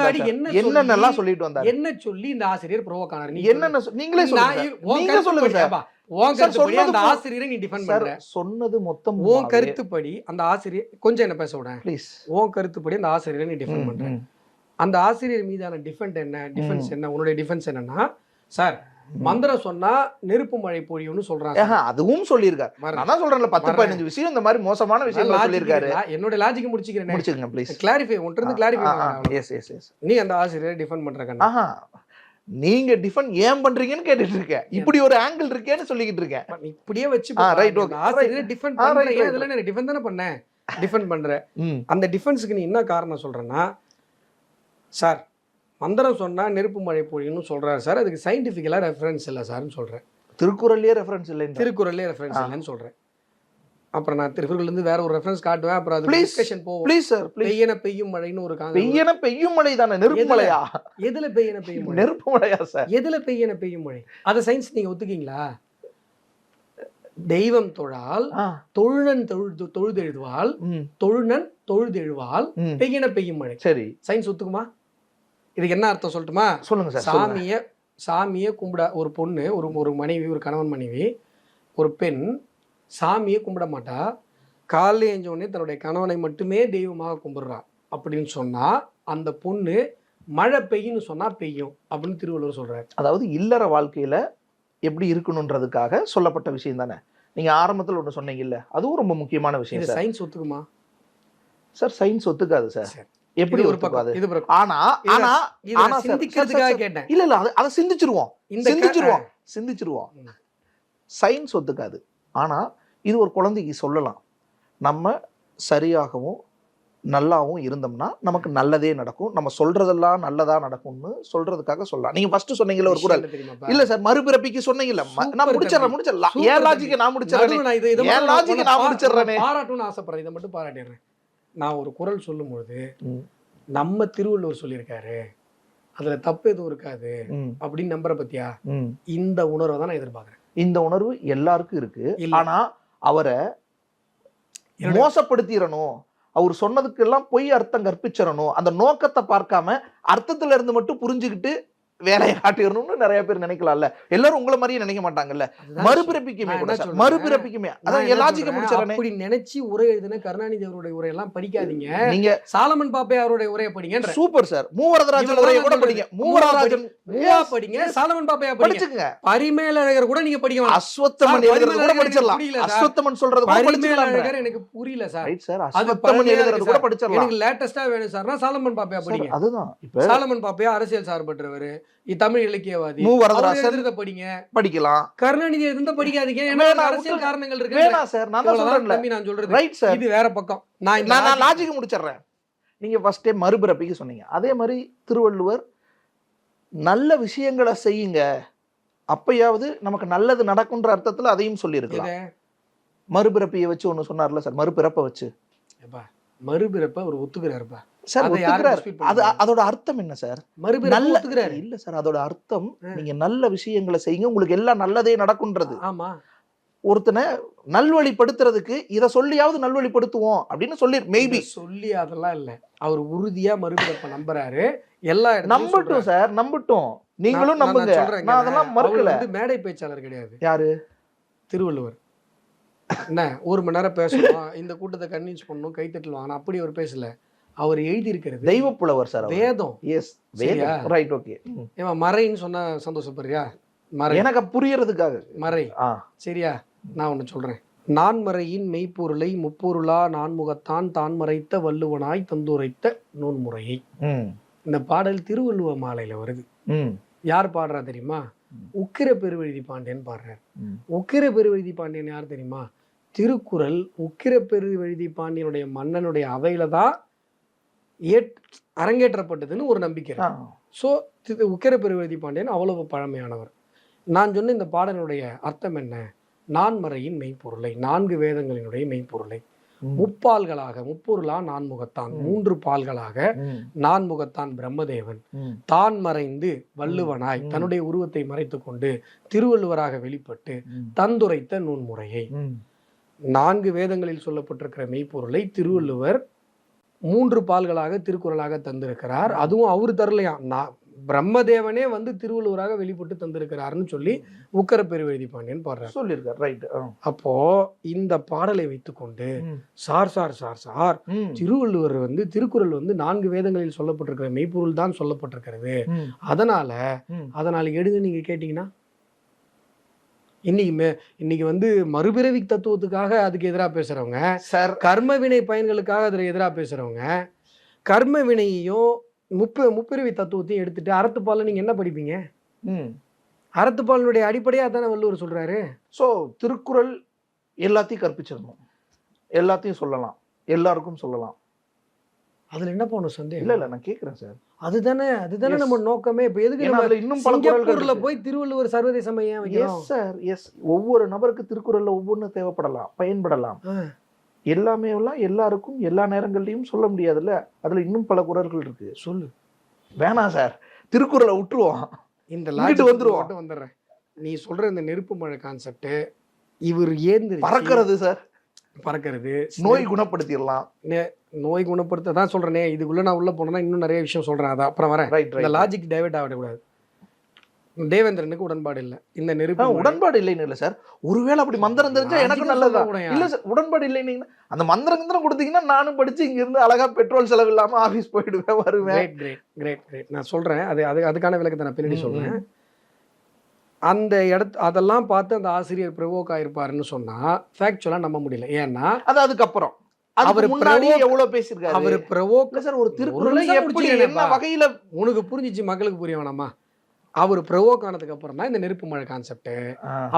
வந்தாரு? என்ன சொல்லி இந்த ஆசிரியர் ப்ரொவோக் ஆனாரு? என்னென்ன நீங்களே சொல்லுங்க. அந்த ஆசிரியரை நீ டிஃபெண்ட் பண்ற. சொன்னது மொத்தம் உன் கருத்துப்படி அந்த ஆசிரியர் கொஞ்சம் என்ன பேச விட ப்ளீஸ். உன் கருத்துப்படி அந்த ஆசிரியரை நீ டிஃபெண்ட் பண்ற. அந்த ஆசிரியர் மீதான டிஃபெண்ட் என்ன, டிஃபென்ஸ் என்ன? உன்னுடைய டிஃபென்ஸ் என்னன்னா, சார் மந்திரம் சொன்னா நெருப்பு மழை பொழியும்னு சொல்றாங்க. அதுவும் சொல்லியிருக்காரு. நான் சொல்றேன்ல 10-15 விஷயம் இந்த மாதிரி மோசமான விஷயம் சொல்லியிருக்காரு. என்னோட லாஜிக் முடிச்சுக்கிறேன் ப்ளீஸ். கிளாரிஃபை ஒன்றது கிளாரிஃபை. எஸ். நீ அந்த ஆசிரியரை டிஃபெண்ட் பண்ற. நீங்க டிஃபெண்ட் ஏன் பண்றீங்கன்னு கேட்டுட்டு இருக்கேன். இப்படி ஒரு ஆங்கிள் இருக்கேன்னு சொல்லிக்கிட்டு இருக்கேன். இப்படியே வச்சு ரைட் ஓகே. ஆசிரியரை டிஃபெண்ட் பண்றேன். இதெல்லாம் நான் டிஃபெண்ட் தானே பண்ணேன். டிஃபெண்ட் பண்ற. அந்த டிஃபென்ஸ்க்கு நீ என்ன காரணம் சொல்றேன்னா, சார் மந்திரம் சொன்னா நெருப்பு மழை பொழியும்னு சொல்றாரு சார், அதுக்கு சயின்டிஃபிக்கலா ரெஃபரன்ஸ் இல்லை சார்னு சொல்றேன். திருக்குறள்லயே ரெஃபரன்ஸ் இல்லைன்னு திருக்குறள்லயே ரெஃபரன்ஸ் இல்லைன்னு சொல்றேன். அப்புறம் நான் திருக்குறள்ல இருந்து வேற ஒரு ரெஃபரன்ஸ் காட்டுவேன். அப்புறம் அது டிஸ்கஷன் போகும். ப்ளீஸ் சார், பெய்யன பெய்யும் மழைன்னு ஒரு காரணம். பெய்யன பெய்யும் மழை தானே, நெருப்பு மழையா? எதுல பெய்யன பெய்யும் மழை? நெருப்பு மழையா சார்? எதுல பெய்யன பெய்யும் மழை? அத சயின்ஸ் நீங்க ஒத்துக்கீங்களா? தெய்வம் தொழால் தொழுநன் தொழுதெழுவால் தொழுநன் தொழுதெழுவால் பெய்யன பெய்யும் மழை. சரி, சயின்ஸ் ஒத்துக்குமா? இதுக்கு என்ன அர்த்தம் சொல்லட்டுமா? சொல்லுங்க சார். சாமியை கும்பிட ஒரு பொண்ணு, ஒரு மனைவி, ஒரு கணவன் மனைவி, ஒரு பெண் சாமியை கும்பிட மாட்டா. காலையில் எழுந்தோடனே தன்னுடைய கணவனை மட்டுமே தெய்வமாக கும்பிடுறா அப்படின்னு சொன்னா அந்த பொண்ணு மழை பெய்யும்னு சொன்னா பெய்யும் அப்படின்னு திருவள்ளுவர் சொல்றாரு. அதாவது இல்லற வாழ்க்கையில எப்படி இருக்கணும்ன்றதுக்காக சொல்லப்பட்ட விஷயம் தானே. நீங்க ஆரம்பத்தில் ஒன்று சொன்னீங்கல்ல, அதுவும் ரொம்ப முக்கியமான விஷயம். சயின்ஸ் ஒத்துக்குமா சார்? சயின்ஸ் ஒத்துக்காது சார். எப்படி ஒரு பக்காது? ஆனா சிந்திக்கிறதுக்காக கேட்டேன். இல்ல அதை சிந்திச்சிருவோம். சயின்ஸ் ஒத்துக்காது. ஆனா இது ஒரு குழந்தைக்கு சொல்லலாம். நம்ம சரியாகவும் நல்லாவும் இருந்தோம்னா நமக்கு நல்லதே நடக்கும், நம்ம சொல்றதெல்லாம் நல்லதா நடக்கும்னு சொல்றதுக்காக சொல்லலாம். நீங்க ஃபர்ஸ்ட் சொன்னீங்கல்ல ஒரு குறள், இல்ல சார் மறுபிறப்பிக்கு சொன்னீங்கல்ல, நான் முடிச்சிடறேன். ஏன் லாஜிக் நான் முடிச்சிடறேன். பாராட்டுன்னு ஆசைப்படுறேன், இதை மட்டும் பாராட்டிடுறேன். நான் ஒரு குறள் சொல்லும் பொழுது நம்ம திருவள்ளுவர் சொல்லியிருக்காரு, அதுல தப்பு எதுவும் இருக்காது அப்படின்னு நம்புற பத்தியா? இந்த உணர்வை தான் நான் எதிர்பார்க்கிறேன். இந்த உணர்வு எல்லாருக்கும் இருக்கு. ஆனா அவரை மோசப்படுத்திடணும், அவர் சொன்னதுக்கு எல்லாம் பொய் அர்த்தம் கற்பிச்சிடணும், அந்த நோக்கத்தை பார்க்காம அர்த்தத்துல இருந்து மட்டும் புரிஞ்சுக்கிட்டு வேலையை காட்டிடணும்னு நிறைய பேர் நினைக்கலாம்ல. எல்லாரும் உங்களை மாதிரியே நினைக்க மாட்டாங்கல்ல. மறுபிறப்பிக்குமே அதான் லாஜிக்க முடிச்சிடறேன். அப்படி நினைச்சு உரை எழுதின கருணாநிதி அவருடைய உரையெல்லாம் படிக்காதீங்க. நீங்க சாலமன் பாப்பே அவருடைய உரையை படிங்க. Super sir. மூவரதராஜன் உரையை கூட படிங்க. மூவரதராஜன் படிங்க, சாலமன் பாப்பையா படிச்சுங்க. பரிமேலழகர் கூட நீங்க படிக்கலாம். அஸ்வத்தமன் எழுதுறது கூட படிச்சிடலாம். அஸ்வத்தமன் சொல்றது கூட பரிமேலழகர் எனக்கு புரியல சார். Right sir. அஸ்வத்தமன் எழுதுறது கூட படிச்சிடலாம். எனக்கு லேட்டஸ்டா வேணும் சார்னா சாலமன் பாப்பையா படிங்க. அதுதான் இப்ப சாலமன் பாப்பையா அரசியல் சார்பற்றவர், தமிழ் இலக்கியவாதி, படிக்கலாம். கருணாநிதி எழுத படிக்காதீங்க. அரசியல் காரணங்கள் இருக்கு. நான் சொல்றேன் ரைட் சார். இது வேற பக்கம். நான் லாஜிக் முடிச்சிடுறேன். நீங்க ஃபர்ஸ்டே மறுபிறப்பிக்கு சொன்னீங்க. அதே மாதிரி திருவள்ளுவர் நல்ல விஷயங்களை செய்யுங்க, அப்பயாவது நமக்கு நல்லது நடக்கும்ன்ற அர்த்தத்துல அதையும் சொல்லியிருக்கலாம். மறுபிறப்பியை வச்சு ஒண்ணு சொன்னார்ல சார், மறுபிறப்பை வச்சு. மறுபிறப்ப அவர் ஒத்துக்கிறாருப்பா சார். அதோட அர்த்தம் என்ன சார்? மறுபிறப்பு இல்ல சார், அதோட அர்த்தம் நீங்க நல்ல விஷயங்களை செய்யுங்க, உங்களுக்கு எல்லாம் நல்லதே நடக்கும்ன்றது. ஆமா, ஒருத்தனை நல்வழிப்படுத்துறதுக்கு இதை சொல்லியாவது நல்வழிப்படுத்துவோம் அப்படின்னு சொல்லி மேபி சொல்லி அதெல்லாம் இல்ல, அவர் உறுதியா மறுபிறப்ப நம்புறாரு. எல்லா நம்பட்டும் சார், நம்பட்டும், நீங்களும் நம்புங்க, நான் அதெல்லாம் மறுக்கல. மேடை பேச்சாளர் கிடையாது. யாரு? திருவள்ளுவர். என்ன 1 மணி நேரம் பேசணும், இந்த கூட்டத்தை கன்வின்ஸ் பண்ணணும், கைத்தட்டல் வாங்கணும், அப்படி அவர் பேசல. அவர் எழுதி இருக்கிறது தெய்வ புலவர் சார், வேதம். எஸ், வேதம், ரைட், ஓகே. ஏமா மறைன்னு சொன்னா சந்தோஷப்படுறியா? மறை எனக்கு புரியறதுக்காக மறை, சரியா? நான் ஒண்ணு சொல்றேன். நான்மறையின் மெய்ப்பொருளை முப்பொருளா நான்முகத்தான் தான் மறைத்த வள்ளுவனாய் தந்துரைத்த நூன்முறையை. இந்த பாடல் திருவள்ளுவ மாலையில வருது. யார் பாடுறா தெரியுமா? உக்கிர பெருவெழுதி பாண்டியன் பாடுறார். உக்கிர பெருவெழுதி பாண்டியன் யார் தெரியுமா? திருக்குறள் உக்கிர பெருவெழுதி பாண்டியனுடைய மன்னனுடைய அவையில தான் அரங்கேற்றப்பட்டதுன்னு ஒரு நம்பிக்கை. ஸோ உக்கிர பெருவெழுதி பாண்டியன் அவ்வளவு பழமையானவர். நான் சொன்ன இந்த பாடலுடைய அர்த்தம் என்ன? நான்மறையின் மெய்ப்பொருளை, 4 வேதங்களினுடைய மெய்ப்பொருளை முப்பால்களாக, முப்பொருளா நான்முகத்தான், 3 பால்களாக நான்முகத்தான் பிரம்மதேவன் தான் மறைந்து வள்ளுவனாய் தன்னுடைய உருவத்தை மறைத்து கொண்டு திருவள்ளுவராக வெளிப்பட்டு தந்துரைத்த நூன்முறையை, 4 வேதங்களில் சொல்லப்பட்டிருக்கிற மெய்ப்பொருளை திருவள்ளுவர் 3 பால்களாக திருக்குறளாக தந்திருக்கிறார். அதுவும் அவரு தரலையா, பிரம்மதேவனே வந்து திருவள்ளுவராக வெளிப்பட்டு தந்திருக்கிறாருன்னு சொல்லி உக்கர பெருவெழுதி பாண்டியன் பாடுறாரு, சொல்லியிருக்காரு. ரைட். அப்போ இந்த பாடலை வைத்துக்கொண்டு sir sir sir sir Thiruvalluvar வந்து திருக்குறள் வந்து 4 வேதங்களில் சொல்லப்பட்டிருக்கிற மெய்ப்பொருள் தான் சொல்லப்பட்டிருக்கிறது, அதனால எடுங்க நீங்க கேட்டீங்கன்னா, இன்னைக்கு வந்து மறுபிறவி தத்துவத்துக்காக அதுக்கு எதிராக பேசுறவங்க, கர்ம வினை பயன்களுக்காக அதுல எதிராக பேசுறவங்க, கர்ம வினையையும் முப்பிறவி தத்துவத்தையும் எடுத்துட்டு அறத்துப்பால நீங்க என்ன படிப்பீங்க? அறத்துப்பாலினுடைய அடிப்படையா தானே வள்ளுவர் சொல்றாரு. ஸோ திருக்குறள் எல்லாத்தையும் கற்பிச்சிடணும், எல்லாத்தையும் சொல்லலாம், எல்லாருக்கும் சொல்லலாம். அதுல என்ன போகணும் சந்தேகம்? இல்ல நான் கேட்கிறேன் சார், அதுதானே நம்ம நோக்கமே. இப்ப எதுக்கு இன்னும் சிங்கப்பூர்ல போய் திருவள்ளுவர் சர்வதேச மையம் வைக்கிறோம்? Yes sir, yes. ஒவ்வொரு நபருக்கு திருக்குறள்ல ஒவ்வொன்று தேவைப்படலாம், பயன்படலாம். எல்லாமே எல்லாம் எல்லாருக்கும் எல்லா நேரங்கள்லயும் சொல்ல முடியாதுல்ல, அதுல இன்னும் பல குறள்கள் இருக்கு. சொல்லு. வேணாம் சார், திருக்குறளை விட்டுருவோம், இந்த லாஜிக் வந்துடுறேன். நீ சொல்ற இந்த நெருப்பு மழை கான்செப்ட் இவர் ஏந்து பறக்கிறது சார், பறக்கிறது, நோய் குணப்படுத்திடலாம். நோய் குணப்படுத்த தான் சொல்றேனே, இதுக்குள்ள நான் உள்ள போனேன்னா இன்னும் நிறைய விஷயம் சொல்றேன், அதான் அப்புறம் வரேன். இந்த லாஜிக் டைவர்ட் ஆகிடக்கூடாது. தேவேந்திரனுக்கு உடன்பாடு இல்லை, இந்த நெருப்பு உடன்பாடு இல்லைன்னு இல்லை சார். ஒருவேளை அப்படி மந்திரம் தெரிஞ்சா எனக்கு நல்லதான். இல்ல சார், உடன்பாடு இல்லைன்னு அந்த மந்திரம் கொடுத்தீங்கன்னா நானும் படிச்சு இங்க இருந்து அழகா பெட்ரோல் செலவு இல்லாம ஆபீஸ் போயிடுவேன், வருவேன். கிரேட். நான் சொல்றேன், அதுக்கான விளக்கத்தை நான் பின்னாடி சொல்றேன். அந்த அதெல்லாம் பார்த்து அந்த ஆசிரியர் ப்ரொவோக் ஆயிருப்பாருன்னு சொன்னா ஃபேக்சுவலா நம்ப முடியல. ஏன்னா அது அதுக்கப்புறம் அவர் முன்னாடியே எவ்வளவு பேசியிருக்காரு. அவர் ப்ரொவோக் சார், ஒரு திருக்குறளை எப்படி என்ன வகையில உனக்கு புரிஞ்சிச்சு, மக்களுக்கு புரிய வேணாமா? அவர் ப்ரொவோக் ஆனதுக்கு அப்புறம் தான் இந்த நெருப்பு மழை கான்செப்ட்.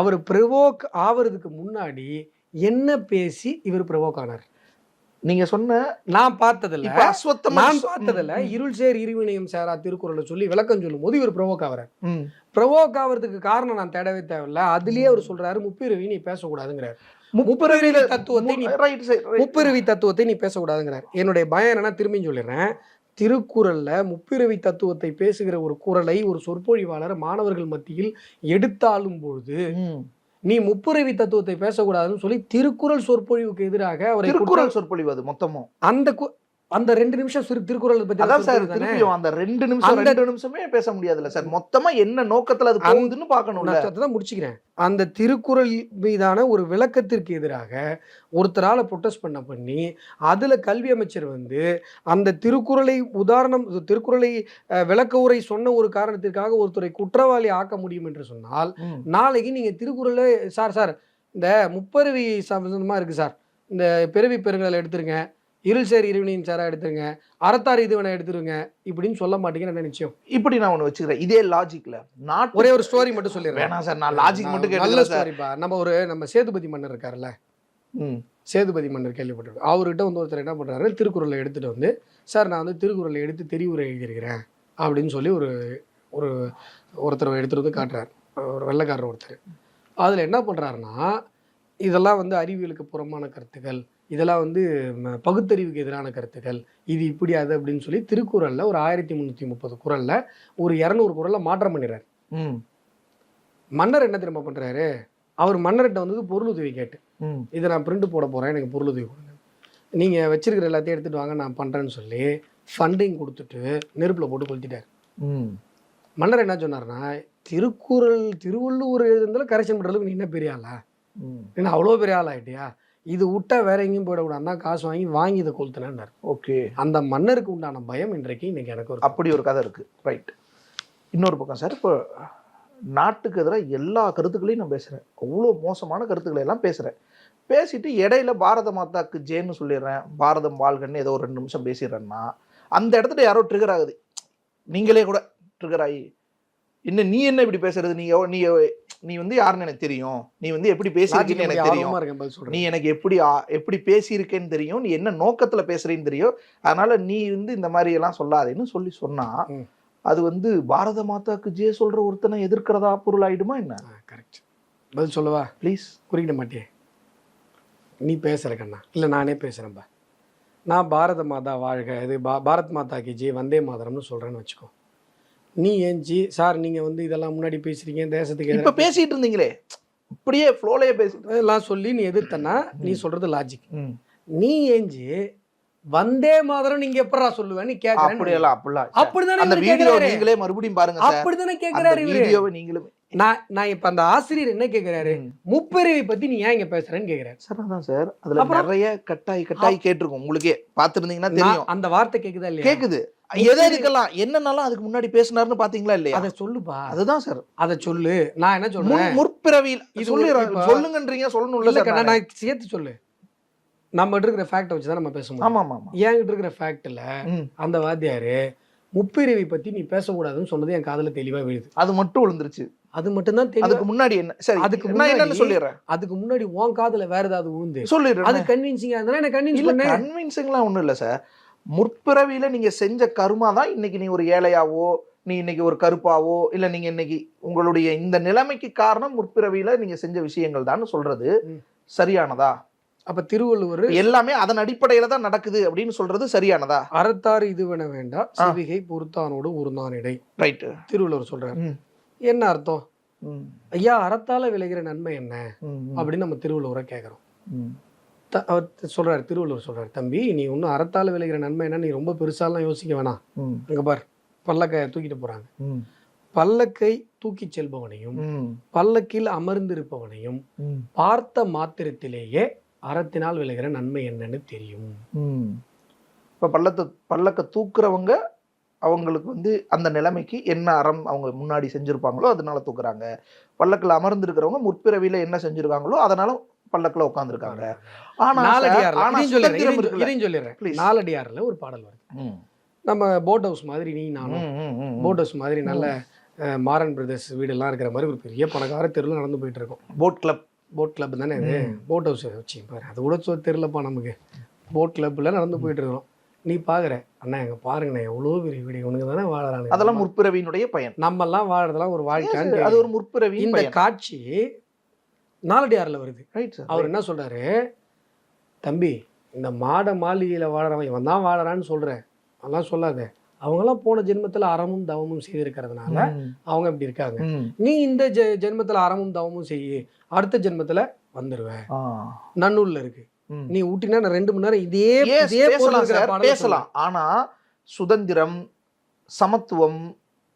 அவர் ப்ரொவோக் ஆவறதுக்கு முன்னாடி என்ன பேசி இவர் ப்ரொவோக் ஆனார்? நீங்க சொன்ன நான் பார்த்ததில்ல இருள் சேர் இருவினையும் சேரா திருக்குறளை சொல்லி விளக்கம் சொல்லும் போது இவர் ப்ரொவோக் ஆகிறார். ப்ரொவோக் ஆகிறதுக்கு காரணம் நான் தேடவே தேவையில்ல, அதுலயே அவர் சொல்றாரு முப்பிறவி நீ பேசக்கூடாதுங்கிறார். முப்பிறவி தத்துவத்தை நீ பேசக்கூடாதுங்கிறார். என்னுடைய பயம் என்னன்னா, திரும்பி சொல்லிடுறேன், திருக்குறள்ல முப்பிறவி தத்துவத்தை பேசுகிற ஒரு குறளை ஒரு சொற்பொழிவாளர் மாணவர்கள் மத்தியில் எடுத்தாலும் பொழுது நீ முப்பிறவி தத்துவத்தை பேசக்கூடாதுன்னு சொல்லி திருக்குறள் சொற்பொழிவுக்கு எதிராக அவரை திருக்குறள் சொற்பொழிவு அது மொத்தமும் அந்த 2 நிமிஷம் திருக்குறள் பத்தி அதான் சார், திருப்பியும் அந்த 2 நிமிஷமே பேச முடியாதுல்ல சார். மொத்தமா என்ன நோக்கத்துல அது போகுதுன்னு பார்க்கணும். அதான் முடிச்சுக்கிறேன். அந்த திருக்குறள் மீதான ஒரு விளக்கத்திற்கு எதிராக ஒருத்தரால ப்ரொட்டஸ்ட் பண்ணி அதுல கல்வி அமைச்சர் வந்து அந்த திருக்குறளை திருக்குறளை விளக்க உரை சொன்ன ஒரு காரணத்திற்காக ஒருத்தரை குற்றவாளி ஆக்க முடியும் என்று சொன்னால், நாளைக்கு நீங்க திருக்குறளை சார் இந்த முப்பருவி சம்பந்தமா இருக்கு சார், இந்த பிறவி பெருங்கலை எடுத்துருங்க, இருள் சேர் இருவினையும் சேரா எடுத்துருங்க, அறத்தார் இதுவனை எடுத்துருங்க இப்படின்னு சொல்ல மாட்டீங்கன்னு நிச்சயம். இப்படி நான் ஒண்ணு வச்சுக்கிறேன், இதே லாஜிக்ல ஒரே ஒரு ஸ்டோரி மட்டும் சொல்லிடுறேன். வேணாம் சார், நான் லாஜிக் மட்டும் கேட்கல ஸ்டோரிப்பா. நம்ம சேதுபதி மன்னர் இருக்காருல்ல, சேதுபதி மன்னர் கேள்விப்பட்டிருக்கோம். அவர்கிட்ட வந்து ஒருத்தர் என்ன பண்றாரு, திருக்குறளை எடுத்துட்டு வந்து, சார் நான் வந்து திருக்குறளை எடுத்து தெரிவுரை எழுதியிருக்கிறேன் அப்படின்னு சொல்லி ஒருத்தர் எடுத்துட்டு வந்து காட்டுறாரு, ஒரு வெள்ளைக்காரர் ஒருத்தர். அதுல என்ன பண்றாருன்னா, இதெல்லாம் வந்து அறிவியலுக்கு புறமான கருத்துக்கள், இதெல்லாம் வந்து பகுத்தறிவுக்கு எதிரான கருத்துக்கள், இது இப்படி அது அப்படின்னு சொல்லி திருக்குறள்ல ஒரு 1330 குறள்ல ஒரு 200 குறள்ல மாற்றம் பண்ணிடுறாரு. மன்னர் என்ன திரும்ப பண்றாரு, அவர் மன்னர்கிட்ட வந்தது பொருளுதவி கேட்டு, ம். இதை நான் பிரிண்ட் போட போகிறேன், எனக்கு பொருளுதவி கொடுங்க, நீங்கள் வச்சிருக்கிற எல்லாத்தையும் எடுத்துகிட்டு வாங்க, நான் பண்ணுறேன்னு சொல்லி ஃபண்டிங் கொடுத்துட்டு நெருப்பில் போட்டு கொளுத்திட்டார். ம். மன்னர் என்ன சொன்னார்னா, திருவள்ளுவர் எழுதுனதில் கரெக்ஷன் பண்ணுறதுக்கு நீ என்ன பெரிய ஆளா, ம். என்ன அவ்வளோ பெரிய ஆள் ஆகிட்டியா, இது விட்டா வேற எங்கேயும் போயிடக்கூடாது தான் காசு வாங்கி இதை கொளுத்தினார். ஓகே. அந்த மன்னருக்கு உண்டான பயம் இன்னைக்கு எனக்கு ஒரு அப்படி ஒரு கதை இருக்கு. ரைட். இன்னொரு பக்கம் சார், இப்போ நாட்டுக்கு எதிராக எல்லா கருத்துக்களையும் நான் பேசுகிறேன், அவ்வளோ மோசமான கருத்துக்களை எல்லாம் பேசுகிறேன். பேசிட்டு இடையில பாரத மாதாக்கு ஜெயன்னு சொல்லிடுறேன், பாரதம் வாழ்கன்னு ஏதோ ஒரு 2 நிமிஷம் பேசிடுறேன்னா அந்த இடத்துல யாரோ ட்ரிகர் ஆகுது. நீங்களே கூட ட்ரிகர் ஆகி, இன்னும் நீ என்ன இப்படி பேசுறது, நீ வந்து யாருன்னு எனக்கு தெரியும், நீ வந்து எப்படி பேசியிருக்கேன்னு எனக்கு தெரியும், நீ எனக்கு எப்படி பேசியிருக்கேன்னு தெரியும், நீ என்ன நோக்கத்துல பேசுறேன்னு தெரியும், அதனால நீ வந்து இந்த மாதிரி எல்லாம் சொல்லாதேன்னு சொன்னா அது வந்து பாரத மாதாக்கு ஜெய சொல்ற ஒருத்தனை எதிர்க்கிறதா பொருள் ஆயிடுமா என்ன? கரெக்ட். பதில் சொல்லவா ப்ளீஸ்? குறிக்கிட மாட்டியே, நீ பேசுற கண்ணா, இல்லை நானே பேசுறேன்பா. நான் பாரத மாதா வாழ்க, இது பாரத் மாதாக்கு ஜெய் வந்தே மாதரம்னு சொல்றேன்னு வச்சுக்கோ. நீ ஏஞ்சி சார் நீங்க வந்து இதெல்லாம் முன்னாடி பேசுறீங்க, தேசத்துக்கு இப்ப பேசிட்டு இருந்தீங்களே, இப்படியே ஃப்ளோலயே பேசிட்டு எல்லாம் சொல்லி நீ எதிர்த்தனா நீ சொல்றது லாஜிக். நீ ஏஞ்சி வந்தே மாதரம் நீங்க எப்படா சொல்லுவேன்னு கேக்குறேன். அப்படிதானே அந்த வீடியோ நீங்களே மறுபடியும் பாருங்க சார். அப்படிதானே கேக்குறாரு வீடியோவை நீங்களும். நான் இப்ப அந்த ஆசிரியர் என்ன கேக்குறாரு, முப்பிரிவை பத்தி நீ ஏன் இங்க பேசுறேன்னு கேக்குறாரு. சார் அதான் சார், அதுல நிறைய கட்டாய் கேட்டிருக்கோம், உங்களுக்கே பாத்துருந்தீங்கன்னா தெரியும். அந்த வார்த்தை கேக்குதா இல்லையா? கேக்குது. எதை இருக்கலாம் என்னன்னாலும் அதுக்கு முன்னாடி பேசினாருன்னு பாத்தீங்களா இல்லையா? அதை சொல்லுப்பா. அதுதான் சார், அதை சொல்லு. நான் என்ன சொல்றேன், முற்பிறவியில் இது சொல்லுங்கன்றீங்க, சொல்லணும்ல. நான் சேர்த்து சொல்லு. நம்ம இருக்கிற ஃபேக்ட் வச்சு தான் நம்ம பேச முடியும். ஆமா ஆமா. என்கிட்ட இருக்கிற ஃபேக்ட்ல அந்த வாத்தியாரு முப்பிரிவை பத்தி நீ பேசக்கூடாதுன்னு சொன்னது என் காதுல தெளிவா விழுது. அது மட்டும் விழுந்துருச்சு. அது மட்டும் தான் தெரியும். அதுக்கு முன்னாடி என்ன? சரி, அதுக்கு நான் என்னன்னு சொல்லிடுறேன். அதுக்கு முன்னாடி உன் காதுல வேற ஏதாவது விழுந்து சொல்லிடுறேன். அது கன்வின்சிங்கா இருந்தா என்ன கன்வின்ஸ் பண்ணு. கன்வின்சிங்லாம் ஒண்ணும் இல்ல சார். முற்பிறவியில நீங்க செஞ்ச கர்மா தான் இன்னைக்கு நீ ஒரு ஏழையாவோ, நீ இன்னைக்கு ஒரு கருப்பாவோ, இல்ல நீங்க இன்னைக்கு உங்களுடைய இந்த நிலைமைக்கு காரணம் முற்பிறவியில நீங்க செஞ்ச விஷயங்கள் தான் சொல்றது சரியானதா? அப்ப திருவள்ளுவர் எல்லாமே அதன் அடிப்படையில தான் நடக்குது அப்படின்னு சொல்றது சரியானதா? அறத்தாறு இதுவென வேண்டாம், சிவிகை பொறுத்தானோடு உருந்தானிடை. ரைட். திருவள்ளுவர் சொல்றாரு. என்ன அர்த்தம்? ஐயா, அறத்தால விளைகிற நன்மை என்ன அப்படின்னு நம்ம திருவள்ளுவரை கேட்கிறோம். அவர் சொல்றாரு, திருவள்ளுவர் சொல்றாரு, தம்பி நீ ஒன்னும் அறத்தால விளைகிற நன்மை என்ன, நீ ரொம்ப பெருசாலாம் யோசிக்க வேணாம். அங்க பார், பல்லக்கை தூக்கிட்டு போறாங்க. பல்லக்கை தூக்கி செல்பவனையும் பல்லக்கில் அமர்ந்திருப்பவனையும் பார்த்த மாத்திரத்திலேயே அறத்தினால் விளைகிற நன்மை என்னன்னு தெரியும். இப்ப பல்லக்க தூக்குறவங்க அவங்களுக்கு வந்து அந்த நிலைமைக்கு என்ன அறம் அவங்க முன்னாடி செஞ்சிருப்பாங்களோ அதனால தூக்குறாங்க. பல்லக்கில் அமர்ந்திருக்கிறவங்க முற்பிறவியில என்ன செஞ்சிருக்காங்களோ அதனால பல்லக்கில் உட்காந்துருக்காங்க. ஆனா நாலடியார்ல ஒரு பாடல் வருது. நம்ம போட் ஹவுஸ் மாதிரி நீ நானும், போட் ஹவுஸ் மாதிரி நல்ல மாரன் பிரதர்ஸ் வீடு எல்லாம் இருக்கிற மாதிரி ஒரு பெரிய பணக்கார தெருவில் நடந்து போயிட்டு இருக்கோம். போட் கிளப் தானே அது, போட் ஹவுஸ் வச்சு பாரு, அது கூட தெரியலப்பா நமக்கு. போட் கிளப்ல நடந்து போயிட்டு இருக்கோம். நீ பாக்குற அண்ணா எங்க பாருங்கண்ணா எவ்வளவு பெரிய வீடு, உனக்கு தானே வாழறாங்க. அதெல்லாம் முற்பிறவியினுடைய பயன். நம்ம எல்லாம் வாழறதெல்லாம் ஒரு வாழ்க்கை. அது ஒரு முற்பிறவி. இந்த காட்சி நாலடியார்ல வருது. அவர் என்ன சொல்றாரு, தம்பி இந்த மாட மாளிகையில வாழறவன் இவன் தான் வாழறான்னு சொல்றேன், அதெல்லாம் சொல்லாத. அவங்கெல்லாம் போன ஜென்மத்துல அறமும் தவமும் செய்திருக்கிறதுனால அவங்க இப்படி இருக்காங்க. நீ இந்த ஜென்மத்துல அறமும் தவமும் செய்ய, அடுத்த ஜென்மத்துல வந்துருவ. நன்னூல்ல இருக்கு. நீ ஊட்டினா 2 மணி நேரம் இதே பேசலாம். ஆனா சுதந்திரம், சமத்துவம்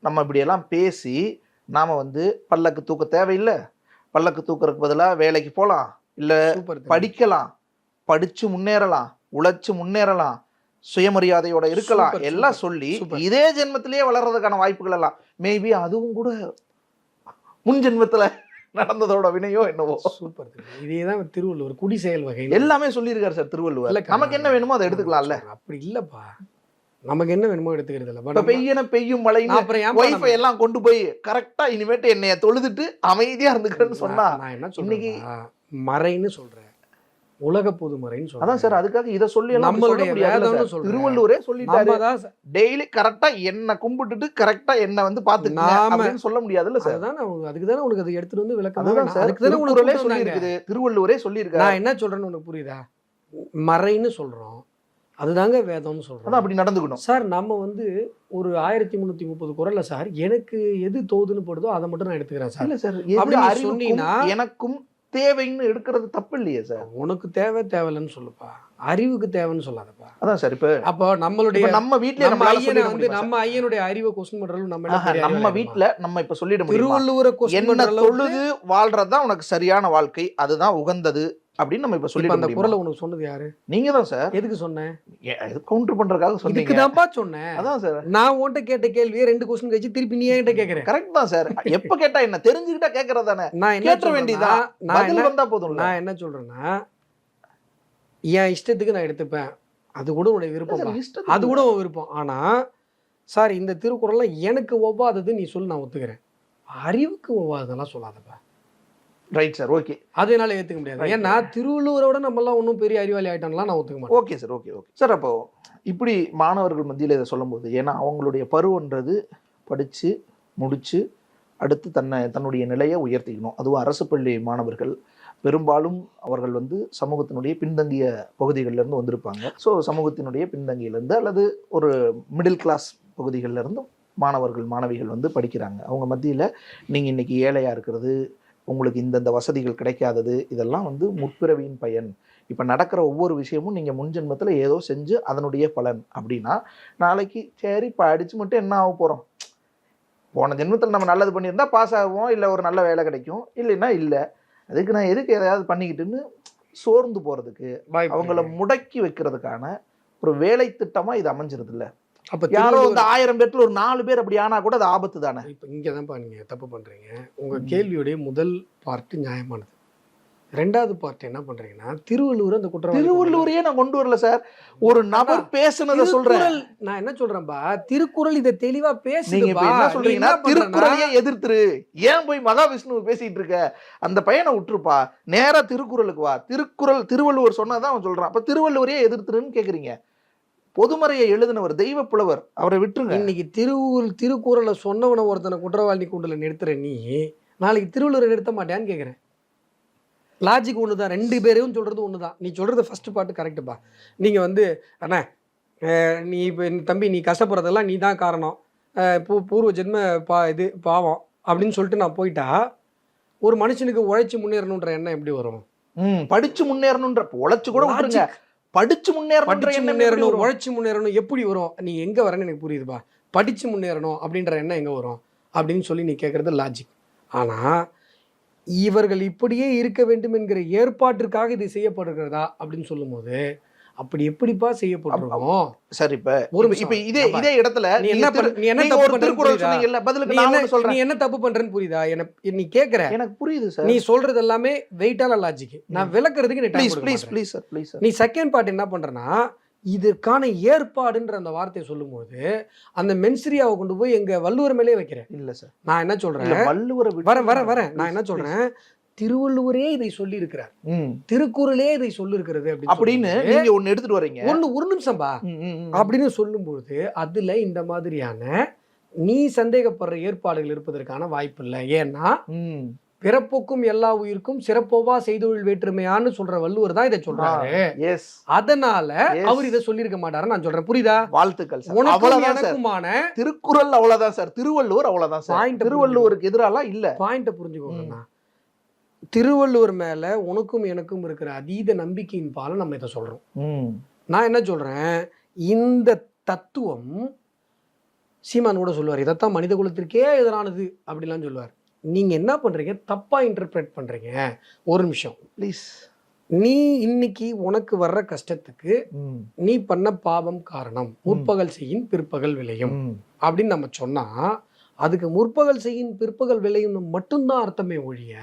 நம்ம இப்படி எல்லாம் பேசி நாம வந்து பல்லக்கு தூக்க தேவையில்லை. பல்லக்கு தூக்குறதுக்கு பதிலாக வேலைக்கு போகலாம், இல்ல படிக்கலாம், படிச்சு முன்னேறலாம், உழைச்சு முன்னேறலாம், சுயமரியாதையோட இருக்கலாம், எல்லாம் சொல்லி இதே ஜென்மத்திலேயே வளர்றதுக்கான வாய்ப்புகள் எல்லாம் மேபி அதுவும் கூட முன் ஜென்மத்துல நடந்ததோட வினையோ என்னவோ. சூப்பர். இதேதான் திருவள்ளுவர் குடி செயல் வகை எல்லாமே சொல்லியிருக்காரு சார் திருவள்ளுவர். நமக்கு என்ன வேணுமோ அதை எடுத்துக்கலாம்ல. அப்படி இல்லப்பா, நமக்கு என்ன வேணுமோ எடுத்துக்கிறது இல்ல. இப்ப பெய்யும் மழை வைஃபை எல்லாம் கொண்டு போய் கரெக்டா இனிமேட்டு என்னைய தொழுதுட்டு அமைதியா இருந்துக்கிறேன்னு சொன்னா நான் என்ன இன்னைக்கு மறைன்னு சொல்றேன், உலக பொது மறைன்னு சொல்றேன். அதான் சார், அதுக்காக இதை சொல்லி நம்மளுடைய திருவள்ளுவரே சொல்லிட்டாரு, டெய்லி கரெக்டா என்ன கும்பிட்டுட்டு கரெக்டா என்ன வந்து பாத்துக்கலாம் சொல்ல முடியாதுல்ல சார். அதுக்குதானே உனக்கு அதை எடுத்துட்டு வந்து விளக்கம் திருவள்ளுவரே சொல்லியிருக்காரு. நான் என்ன சொல்றேன்னு உனக்கு புரியுதா? மறைன்னு சொல்றோம், அதுதாங்க வேதம்னு சொல்றோம். அப்படி நடந்துக்கணும் சார். நம்ம வந்து ஒரு 1330 குறள்ல சார் எனக்கு எது தோதுன்னு போடுதோ அதை மட்டும் நான் எடுத்துக்கிறேன் சார். இல்ல சார், அப்படி சொன்னீங்கன்னா எனக்கும் தேவைன்னு எடுக்கிறது தப்பு இல்லையே சார். உனக்கு தேவையில்லைன்னு சொல்லுப்பா, அறிவுக்கு தேவைன்னு சொல்லாதப்பா. அதான் சார். இப்ப அப்போ நம்மளுடைய நம்ம வீட்லயே நம்ம நம்மளால ஐயனை சொல்லிட வந்து முடியுமா நம்ம ஐயனுடைய அறிவை கொஸ்டின் பண்றதும் நம்ம சார்? என்ன நம்ம வீட்ல நம்ம இப்ப சொல்லிட முடியுமா திருவள்ளுவரை கொஸ்டின் என்ன பண்ற அளவுக்கு தொழுது வாழ்றதுதான் உனக்கு சரியான வாழ்க்கை, அதுதான் உகந்தது அப்படின்னு நம்ம இப்ப இப்ப சொல்லிட அந்த முடியுமா? குறளை உனக்கு சொன்னது யாரு? நீங்க தான் சார். எதுக்கு சொன்னேன்? கவுண்டர் பண்றதுக்காக இதுக்கு சொன்னீங்க. தான்ப்பா சொன்னேன். அதான் சார். நான் உன்கிட்ட கேட்ட கேள்வியே 2 கொஸ்டின் கழிச்சு திருப்பி நீ என்கிட்ட கேக்குற. கரெக்ட் தான் சார். எப்ப கேட்டா என்ன, தெரிஞ்சுக்கிட்டா கேக்குறது தானே. நான் என்ன கேட்ட சொல்றேன்னா, வேண்டியதா, பதில் வந்தா போதும்ல. நான் என்ன சொல்றேன்னா, என் இஷ்டத்துக்கு நான் எடுத்துப்பேன், அது கூட உன்னுடைய விருப்பம், அது கூட உன் விருப்பம். ஆனா சார் இந்த திருக்குறள்ல எனக்கு ஒவ்வாதது நீ சொல்லு, நான் ஒத்துக்கிறேன். அறிவுக்கு ஒவ்வாததெல்லாம் சொல்லாதப்பா. Right sir. ஓகே. அது என்னால ஏத்துக்க முடியாது. ஏன்னா திருவள்ளுவரோட நம்ம எல்லாம் ஒன்றும் பெரிய அறிவாளி ஆயிட்டோம்லாம் நான் ஒத்துக்க மாட்டேன். Okay sir. Okay sir. அப்போ இப்படி மாணவர்கள் மத்தியில் இதை சொல்லும்போது, ஏன்னா அவங்களுடைய பருவன்றது படிச்சு முடிச்சு அடுத்து தன்னுடைய நிலையை உயர்த்திக்கணும். அதுவும் அரசு பள்ளி மாணவர்கள் பெரும்பாலும் அவர்கள் வந்து சமூகத்தினுடைய பின்தங்கிய பகுதிகளிலிருந்து வந்திருப்பாங்க. ஸோ சமூகத்தினுடைய பின்தங்கியிலேருந்து அல்லது ஒரு மிடில் கிளாஸ் பகுதிகளிலிருந்து மாணவர்கள் மாணவிகள் வந்து படிக்கிறாங்க. அவங்க மத்தியில் நீங்கள் இன்னைக்கு ஏழையாக இருக்கிறது, உங்களுக்கு இந்தந்த வசதிகள் கிடைக்காதது, இதெல்லாம் வந்து முற்பிறவியின் பயன். இப்போ நடக்கிற ஒவ்வொரு விஷயமும் நீங்கள் முன்ஜென்மத்தில் ஏதோ செஞ்சு அதனுடைய பலன் அப்படின்னா, நாளைக்கு சரி படித்து மட்டும் என்ன ஆக போகிறோம், போன ஜென்மத்தில் நம்ம நல்லது பண்ணியிருந்தா பாஸ் ஆகுவோம், இல்லை ஒரு நல்ல வேலை கிடைக்கும், இல்லைன்னா இல்லை, அதுக்கு நான் எதுக்கு எதையாவது பண்ணிக்கிட்டுன்னு சோர்ந்து போகிறதுக்கு அவங்கள முடக்கி வைக்கிறதுக்கான ஒரு வேலை திட்டமாக இது அமைஞ்சிருது இல்லை. அப்ப யாரோ இந்த 1000 பேர்ல ஒரு 4 பேர் அப்படி ஆனா கூட அது ஆபத்து தானே. இப்ப இங்கதான்ப்பா நீங்க தப்பு பண்றீங்க. உங்க கேள்வியுடைய முதல் பார்ட் நியாயமானது. 2வது பார்ட் என்ன பண்றீங்கன்னா, திருவள்ளுவர் அந்த குற்றவாளி, திருவள்ளுவரையே நான் கொண்டு வரல சார், ஒரு நபர் பேசுனத சொல்றேன். நான் என்ன சொல்றேன்பா, திருக்குறள் இத தெளிவா பேசுதுப்பா. நீங்க இப்ப என்ன சொல்றீங்கன்னா, திருக்குறளையே எதிர்த்துரு, ஏன் போய் மகாவிஷ்ணுவை பேசிட்டு இருக்க, அந்த பையனை விட்டுருப்பா, நேரா திருக்குறளுக்கு வா, திருவள்ளுவர் சொன்னதான் அவன் சொல்றான், அப்ப திருவள்ளுவரையே எதிர்த்துருன்னு கேக்குறீங்க. பொதுமறையை எழுதினவர், தெய்வ புலவர், அவரை விட்டுருங்க. இன்னைக்கு திருக்குறளை சொன்னவன ஒருத்தனை குற்றவாளி கூண்டுல நிறுத்துற நீ, நாளைக்கு திருவள்ளுவரை நிறுத்த மாட்டேன்னு கேட்குறேன். லாஜிக் ஒன்று தான், 2 பேரையும் சொல்றது ஒன்று தான். நீ சொல்றது ஃபர்ஸ்ட் பார்ட் கரெக்டுப்பா. நீங்க வந்து அண்ணா நீ இப்போ தம்பி நீ கஷ்டப்படுறதெல்லாம் நீ தான் காரணம், பூர்வ ஜென்ம பாவம் அப்படின்னு சொல்லிட்டு நான் போயிட்டா, ஒரு மனுஷனுக்கு உழைச்சி முன்னேறணுன்ற எண்ணம் எப்படி வரும்? படிச்சு முன்னேறணுன்ற, உழைச்சு கூட விட்டுருங்க, படிச்சு முன்னேறணும், உழைச்சி முன்னேறணும் எப்படி வரும்? நீ எங்க வரேன்னு எனக்கு புரியுதுப்பா. படிச்சு முன்னேறணும் அப்படின்ற எண்ணம் எங்க வரும் அப்படின்னு சொல்லி நீ கேட்கறது லாஜிக். ஆனா இவர்கள் இப்படியே இருக்க வேண்டும் என்கிற ஏற்பாட்டிற்காக இது செய்யப்படுகிறதா அப்படின்னு சொல்லும் போது, அப்படி எப்படிப்பா செய்யப்பட்டிருக்கோம்? சரி, இப்ப இதே இடத்துல நீ என்ன தப்பு பண்றேன்னு புரியுதா? நீ கேக்குற எனக்கு புரியுது சார். நீ சொல்றது எல்லாமே வெயிட்டான லாஜிக். நான் விளக்குறதுக்கு நீ செகண்ட் பார்ட் என்ன பண்றனா, இதற்கான ஏற்பாடுன்ற அந்த வார்த்தையை சொல்லும் போது அந்த மென்சிரியாவை கொண்டு போய் எங்க வள்ளுவர் மேலே வைக்கிறேன். இல்ல சார், நான் என்ன சொல்றேன், வள்ளுவரை வரேன். நான் என்ன சொல்றேன், திருவள்ளுவரே இதை சொல்லி இருக்கிறார், திருக்குறளே இதை சொல்லி இருக்கிறது அப்படின்னு நீங்க ஒண்ணு எடுத்துட்டு வரீங்க. ஒரு நிமிஷம்பா அப்படின்னு சொல்லும்போது அதுல இந்த மாதிரியான நீ சந்தேகப்படுற ஏற்பாடுகள் இருப்பதற்கான வாய்ப்பு இல்லை. ஏன்னா பிறப்புக்கும் எல்லா உயிருக்கும் சிறப்போவா செய்தொழில் வேற்றுமையான்னு சொல்ற வள்ளுவர் தான் இதை சொல்றாரு. அதனால அவர் இதை சொல்லியிருக்க மாட்டாரு நான் சொல்றேன். புரியுதா? வாழ்த்துக்கள். எனக்குமான திருக்குறள் அவ்வளவுதான் சார், திருவள்ளுவர் அவ்வளவுதான் சார், திருவள்ளுவருக்கு எதிராலாம் இல்ல. பாயிண்ட புரிஞ்சுக்கோங்க. திருவள்ளுவர் மேல உனக்கும் எனக்கும் இருக்கிற அதீத நம்பிக்கையின் பால நம்ம இதை சொல்றோம். நான் என்ன சொல்றேன், இந்த தத்துவம் சீமான் கூட சொல்லுவார், இதைத்தான் மனித குலத்திற்கே எதிரானது அப்படிலாம் சொல்லுவார். நீங்க என்ன பண்றீங்க, தப்பா இன்டர்பிரேட் பண்றீங்க. ஒரு நிமிஷம் ப்ளீஸ். நீ இன்னைக்கு உனக்கு வர்ற கஷ்டத்துக்கு நீ பண்ண பாவம் காரணம், முற்பகல் செய்யின் பிற்பகல் விளையும் அப்படின்னு நம்ம சொன்னா, அதுக்கு முற்பகல் செய்யின் பிற்பகல் விளையும் மட்டும்தான் அர்த்தமே ஒழிய,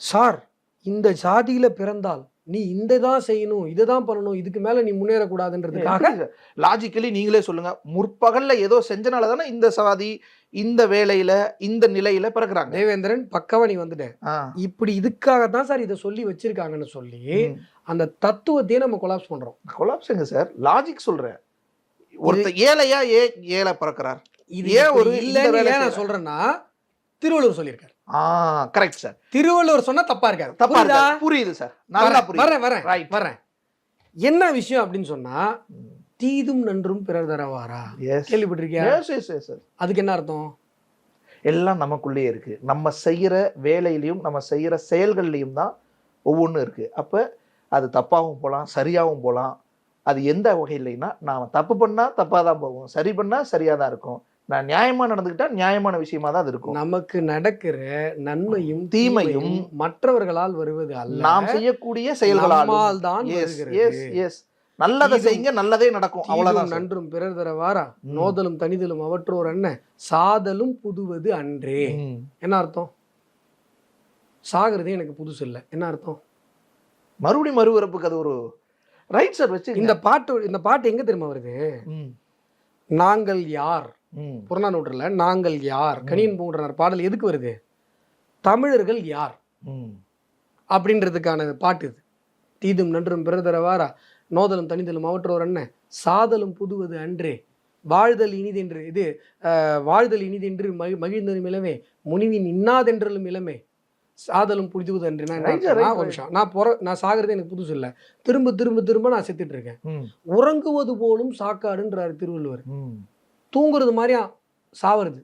சார் இந்த சாதியில பிறந்தால் நீ இந்த தான் செய்யணும், இதுதான் பண்ணணும், இதுக்கு மேல நீ முன்னேறக்கூடாதுன்றதுக்காக லாஜிக்கலி நீங்களே சொல்லுங்க. முற்பகல்ல ஏதோ செஞ்சனால தானே இந்த சாதி இந்த வேலையில இந்த நிலையில பிறகுறாங்க. தேவேந்திரன் பக்கவா நீ வந்துட்ட, இப்படி இதுக்காகத்தான் சார் இதை சொல்லி வச்சிருக்காங்கன்னு சொல்லி அந்த தத்துவத்தையே நம்ம கொலாப்ஸ் பண்றோம். கொலாப்ஸ்ங்க சார், லாஜிக் சொல்றேன். ஒருத்தர் ஏழையா ஏழை பிறக்கிறார், இது ஏன் ஒரு இல்ல நான் சொல்றேன்னா திருவள்ளுவர் சொல்லியிருக்காரு. கரெக்ட் சார், திருவள்ளுவர் சொன்னா தப்பா இருக்காரு. தப்பா புரியுது சார், நல்லா புரியுது. வரேன். என்ன விஷயம் அப்படின்னு சொன்னா, தீதும் நன்றும் பிறர் தரவாரா கேள்விப்பட்டிருக்கியா? அதுக்கு என்ன அர்த்தம்? எல்லாம் நமக்குள்ளேயே இருக்கு. நம்ம செய்யற வேலையிலையும் நம்ம செய்யற செயல்கள்லையும் தான் ஒவ்வொன்றும் இருக்கு. அப்ப அது தப்பாகவும் போகலாம், சரியாகவும் போகலாம். அது எந்த வகையிலைன்னா, நான் தப்பு பண்ணா தப்பாக தான் போகும், சரி பண்ணா சரியா தான் இருக்கும். நான் நியாயமா நடந்துக்கிட்டா நியாயமான விஷயமா தான் அது இருக்கும். நமக்கு நடக்கிற நன்மையும் தீமையும் மற்றவர்களால் வருவது அல்ல, நாம் செய்யக்கூடிய செயல்களால் தான் வருகிறது. நல்லதை செய்யுங்க, நல்லதே நடக்கும். அவ்வளவுதான். நன்றும் பிறர் தர வாரா, நோதலும் தனிதலும் அவற்றோர் அண்ண, சாதலும் புதுவது அன்றே. என்ன அர்த்தம்? சாகிறதே எனக்கு புதுசு இல்லை. என்ன அர்த்தம்? மறுபடியும் மறுபிறப்புக்கு அது ஒரு ரைட் சார் வச்சு. இந்த பாட்டு எங்க தெரியுமா வருது? நாங்கள் யார், புறநானூற்றுல நாங்கள் யார், கணியன் பூங்குன்றனார் பாடல் எதுக்கு வருது? தமிழர்கள் யார் அப்படின்றதுக்கான பாட்டு இது. தீதும் நன்றும் பிறர் தர வாரா, நோதலும் தனிதலும் அவற்றோர் அண்ண, சாதலும் புதுவது அன்றே, வாழ்தல் இனிதென்று இது வாழ்தல் இனிதென்று மகிழ்ந்ததும் இளமே, முனிவின் இன்னாதென்றலும் இளமே, சாதலும் புரிதுவது அன்று. நான் சாகிறது எனக்கு புதுசு இல்லை, திரும்ப திரும்ப திரும்ப நான் செத்துட்டு இருக்கேன். உறங்குவது போலும் சாக்காடுன்றாரு திருவள்ளுவர். தூங்குறது மாதிரியா சாவது,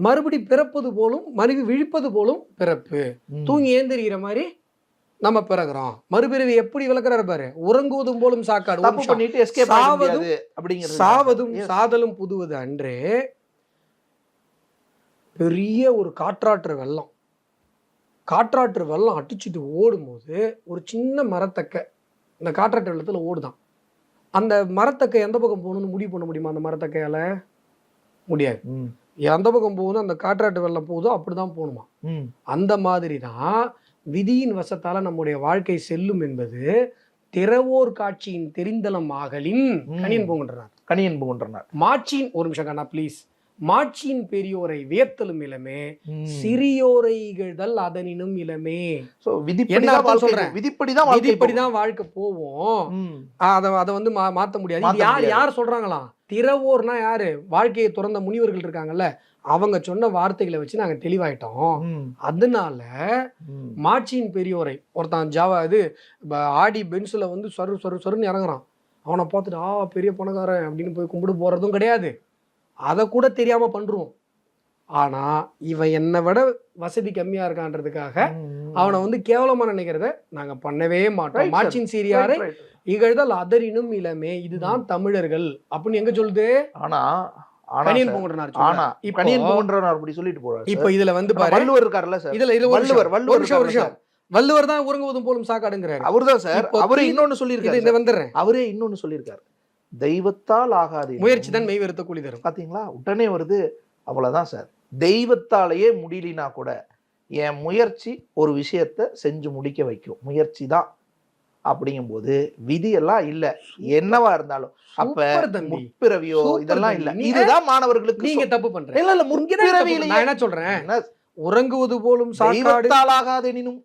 மறுபடி பிறப்பது போலும் மறுபடி விழிப்பது போலும் பிறப்பு. தூங்கி ஏந்திரிக்கிற மாதிரி நம்ம பிறகுறோம். மறுபிறவி எப்படி விளக்குறாரு பாரு. உறங்குவதும் போலும் சாக்காடு, சாவதும் சாதலும் புதுவது அன்றே. பெரிய ஒரு காற்றாற்று வெள்ளம் அடிச்சுட்டு ஓடும்போது ஒரு சின்ன மரத்தக்க இந்த காற்றாற்று வெள்ளத்துல ஓடுதான். அந்த மரத்தக்கை எந்த பக்கம் போகணும்னு முடிவு பண்ண முடியுமா? அந்த மரத்தக்கையால முடியாது. எந்த பக்கம் போகுதோ, அந்த காற்றாற்று வெள்ளம் போகுதோ அப்படிதான் போகணுமா. அந்த மாதிரி தான் விதியின் வசத்தால நம்முடைய வாழ்க்கை செல்லும் என்பது திறவோர் காட்சியின் தெரிந்தலம் ஆகலின். கணியன் பூங்குன்றனார் மாட்சியின் ஒரு நிமிஷம் கண்ணா ப்ளீஸ். மாட்சியின் பெரியோரை வியத்தலும் இளமே, சிறியோரை இகழ்தல் அதனினும் இளமே. விதிப்படிதான் வாழ்க்கை போவோம். அதை வந்து மாத்த முடியாது. யார் சொல்றாங்களாம்? திறவோர்னா யாரு? வாழ்க்கையை துறந்த முனிவர்கள் இருக்காங்கல்ல, அவங்க சொன்ன வார்த்தைகளை வச்சு நாங்க தெளிவாயிட்டோம். அதனால மாட்சியின் பெரியோரை, ஒருத்தன் ஜாவா இது ஆடி பென்சில வந்து சொருன்னு இறங்குறான், அவனை பார்த்துட்டு பெரிய பணக்காரன் அப்படின்னு போய் கும்பிடு போறதும் கிடையாது. அதை கூட தெரியாம பண்றோம். ஆனா இவன் என்னை விட வசதி கம்மியா இருக்கான்றதுக்காக அவனை வந்து கேவலமா நினைக்கிறத நாங்க பண்ணவே மாட்டோம். மாட்சியின் சீரியாரை இகழ்தல் அதரினும் இளமே, இதுதான் தமிழர்கள் அப்படின்னு எங்க சொல்லுது? கணியன் பூங்குன்றனார். இப்ப இதுல வந்து வள்ளுவர் இருக்காருல்ல சார், வள்ளுவர் தான் உறங்குவதும் போலும் சாக்காடுங்கிறாரு. அவர்தான் சார். அவரே இன்னொன்னு சொல்லியிருக்காரு. அவரே இன்னொன்னு சொல்லியிருக்காரு, தெய்வத்தால் ஆகாது முயற்சி தான் மெய் வெறுத்த கூலி தரும். பாத்தீங்களா, உடனே வருது. அவ்வளவுதான் சார். தெய்வத்தாலேயே முடியலனா கூட என் முயற்சி ஒரு விஷயத்த செஞ்சு முடிக்க வைக்கும், முயற்சி தான். அப்படிங்கும் போது விதியெல்லாம் இல்ல, என்னவா இருந்தாலும். அப்ப முற்பிறவியோ இதெல்லாம் இல்ல. இதுதான் மாணவர்களுக்கு நீங்க தப்பு பண்றீங்க. இல்ல இல்ல, முற்பிறவியில நான் என்ன சொல்றேன், உறங்குவது போலும் தெய்வத்தால் ஆகாது எனினும்.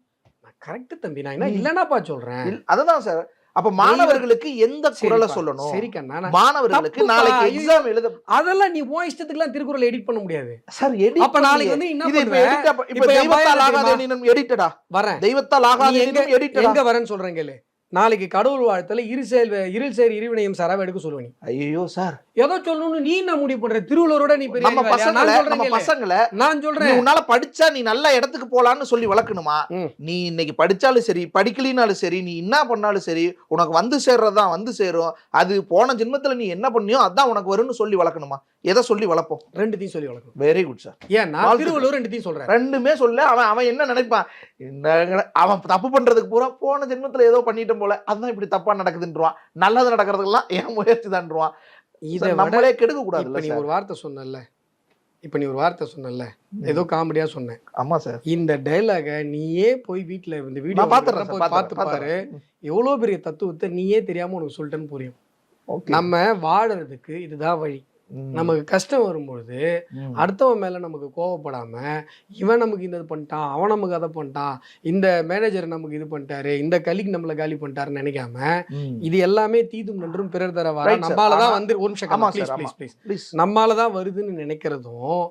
கரெக்ட் தம்பி, நான் என்ன இல்லனாப்பா சொல்றேன். அதுதான் சார். அப்ப மாணவர்களுக்கு எந்த குறளை சொல்லணும்? சரி கண்ணா, மாணவர்களுக்கு நாளைக்கு எக்ஸாம் எழுத அதெல்லாம் நீ உன் இஷ்டத்துக்குலாம் திருக்குறள் எடிட் பண்ண முடியாது சார். எடிட் அப்ப நாளைக்கு வந்து என்ன பண்ணுவ? இப்ப தெய்வத்தால் ஆகாது எனினும் எடிட்டடா வரேன். தெய்வத்தால் ஆகாது எனினும் எடிட்டடா எங்க வரேன்னு சொல்றேன் கேளு. நாளைக்கு கடவுள் வாழ்த்துல இருள் சேர் இருவினையும் சாராவை எடுக்க சொல்லுவ நீ. ஐயோ சார், ஏதோ சொல்லணும்னு நீ என்ன முடிவு பண்ற? திருவள்ளுவரோட நீ பெரிய நம்ம பசங்களை நான் சொல்றேன், உன்னால படிச்சா நீ நல்ல இடத்துக்கு போலான்னு சொல்லி வளர்க்கணுமா? நீ இன்னைக்கு படிச்சாலும் சரி படிக்கலினாலும் சரி, நீ என்ன பண்ணாலும் சரி, உனக்கு வந்து சேர்றதுதான் வந்து சேரும். அது போன ஜென்மத்துல நீ என்ன பண்ணியோ அதான் உனக்கு வரும்னு சொல்லி வளர்க்கணுமா? எதை சொல்லி வளர்ப்போம்? ரெண்டுத்தையும் சொல்லி வளர்க்கணும். Very good sir. ஏன்னா திருவள்ளுவர் ரெண்டுத்தையும் சொல்றேன். ரெண்டுமே சொல்ல அவன் என்ன நினைப்பான்? அவன் தப்பு பண்றதுக்கு பூரா போன ஜென்மத்துல ஏதோ பண்ணிட்டோம் போல, அதுதான் இப்படி தப்பா நடக்குதுன்றான். நல்லது நடக்கிறதுக்கெல்லாம் என் முயற்சி தான்றான். இதை நம்மளே கெடுக்க கூடாது. நீ ஒரு வார்த்தை சொன்னல, ஏதோ காமெடியா சொன்னேன். ஆமா சார். இந்த டைலாக நீயே போய் வீட்டுல இந்த வீடியோ பார்த்து பாரு, எவ்வளவு பெரிய தத்துவத்தை நீயே தெரியாம உனக்கு சொல்லிட்டேன்னு புரியும். நம்ம வாழறதுக்கு இதுதான் வழி. நமக்கு கஷ்டம் வரும்பொழுது அடுத்தவன் மேல நமக்கு கோவப்படாம, இவன் நமக்கு இந்த பண்ணிட்டான், அவன் நமக்கு அதை பண்ணிட்டான், இந்த மேனேஜர் நமக்கு இது பண்ணிட்டாரு, இந்த கலிக் நம்மள காலி பண்ணிட்டாருன்னு நினைக்காம, இது எல்லாமே தீதும் நன்றும் பிறர் தர வர நம்மளாலதான் வந்து ஒரு நிமிஷம் நம்மளாலதான் வருதுன்னு நினைக்கிறதும்.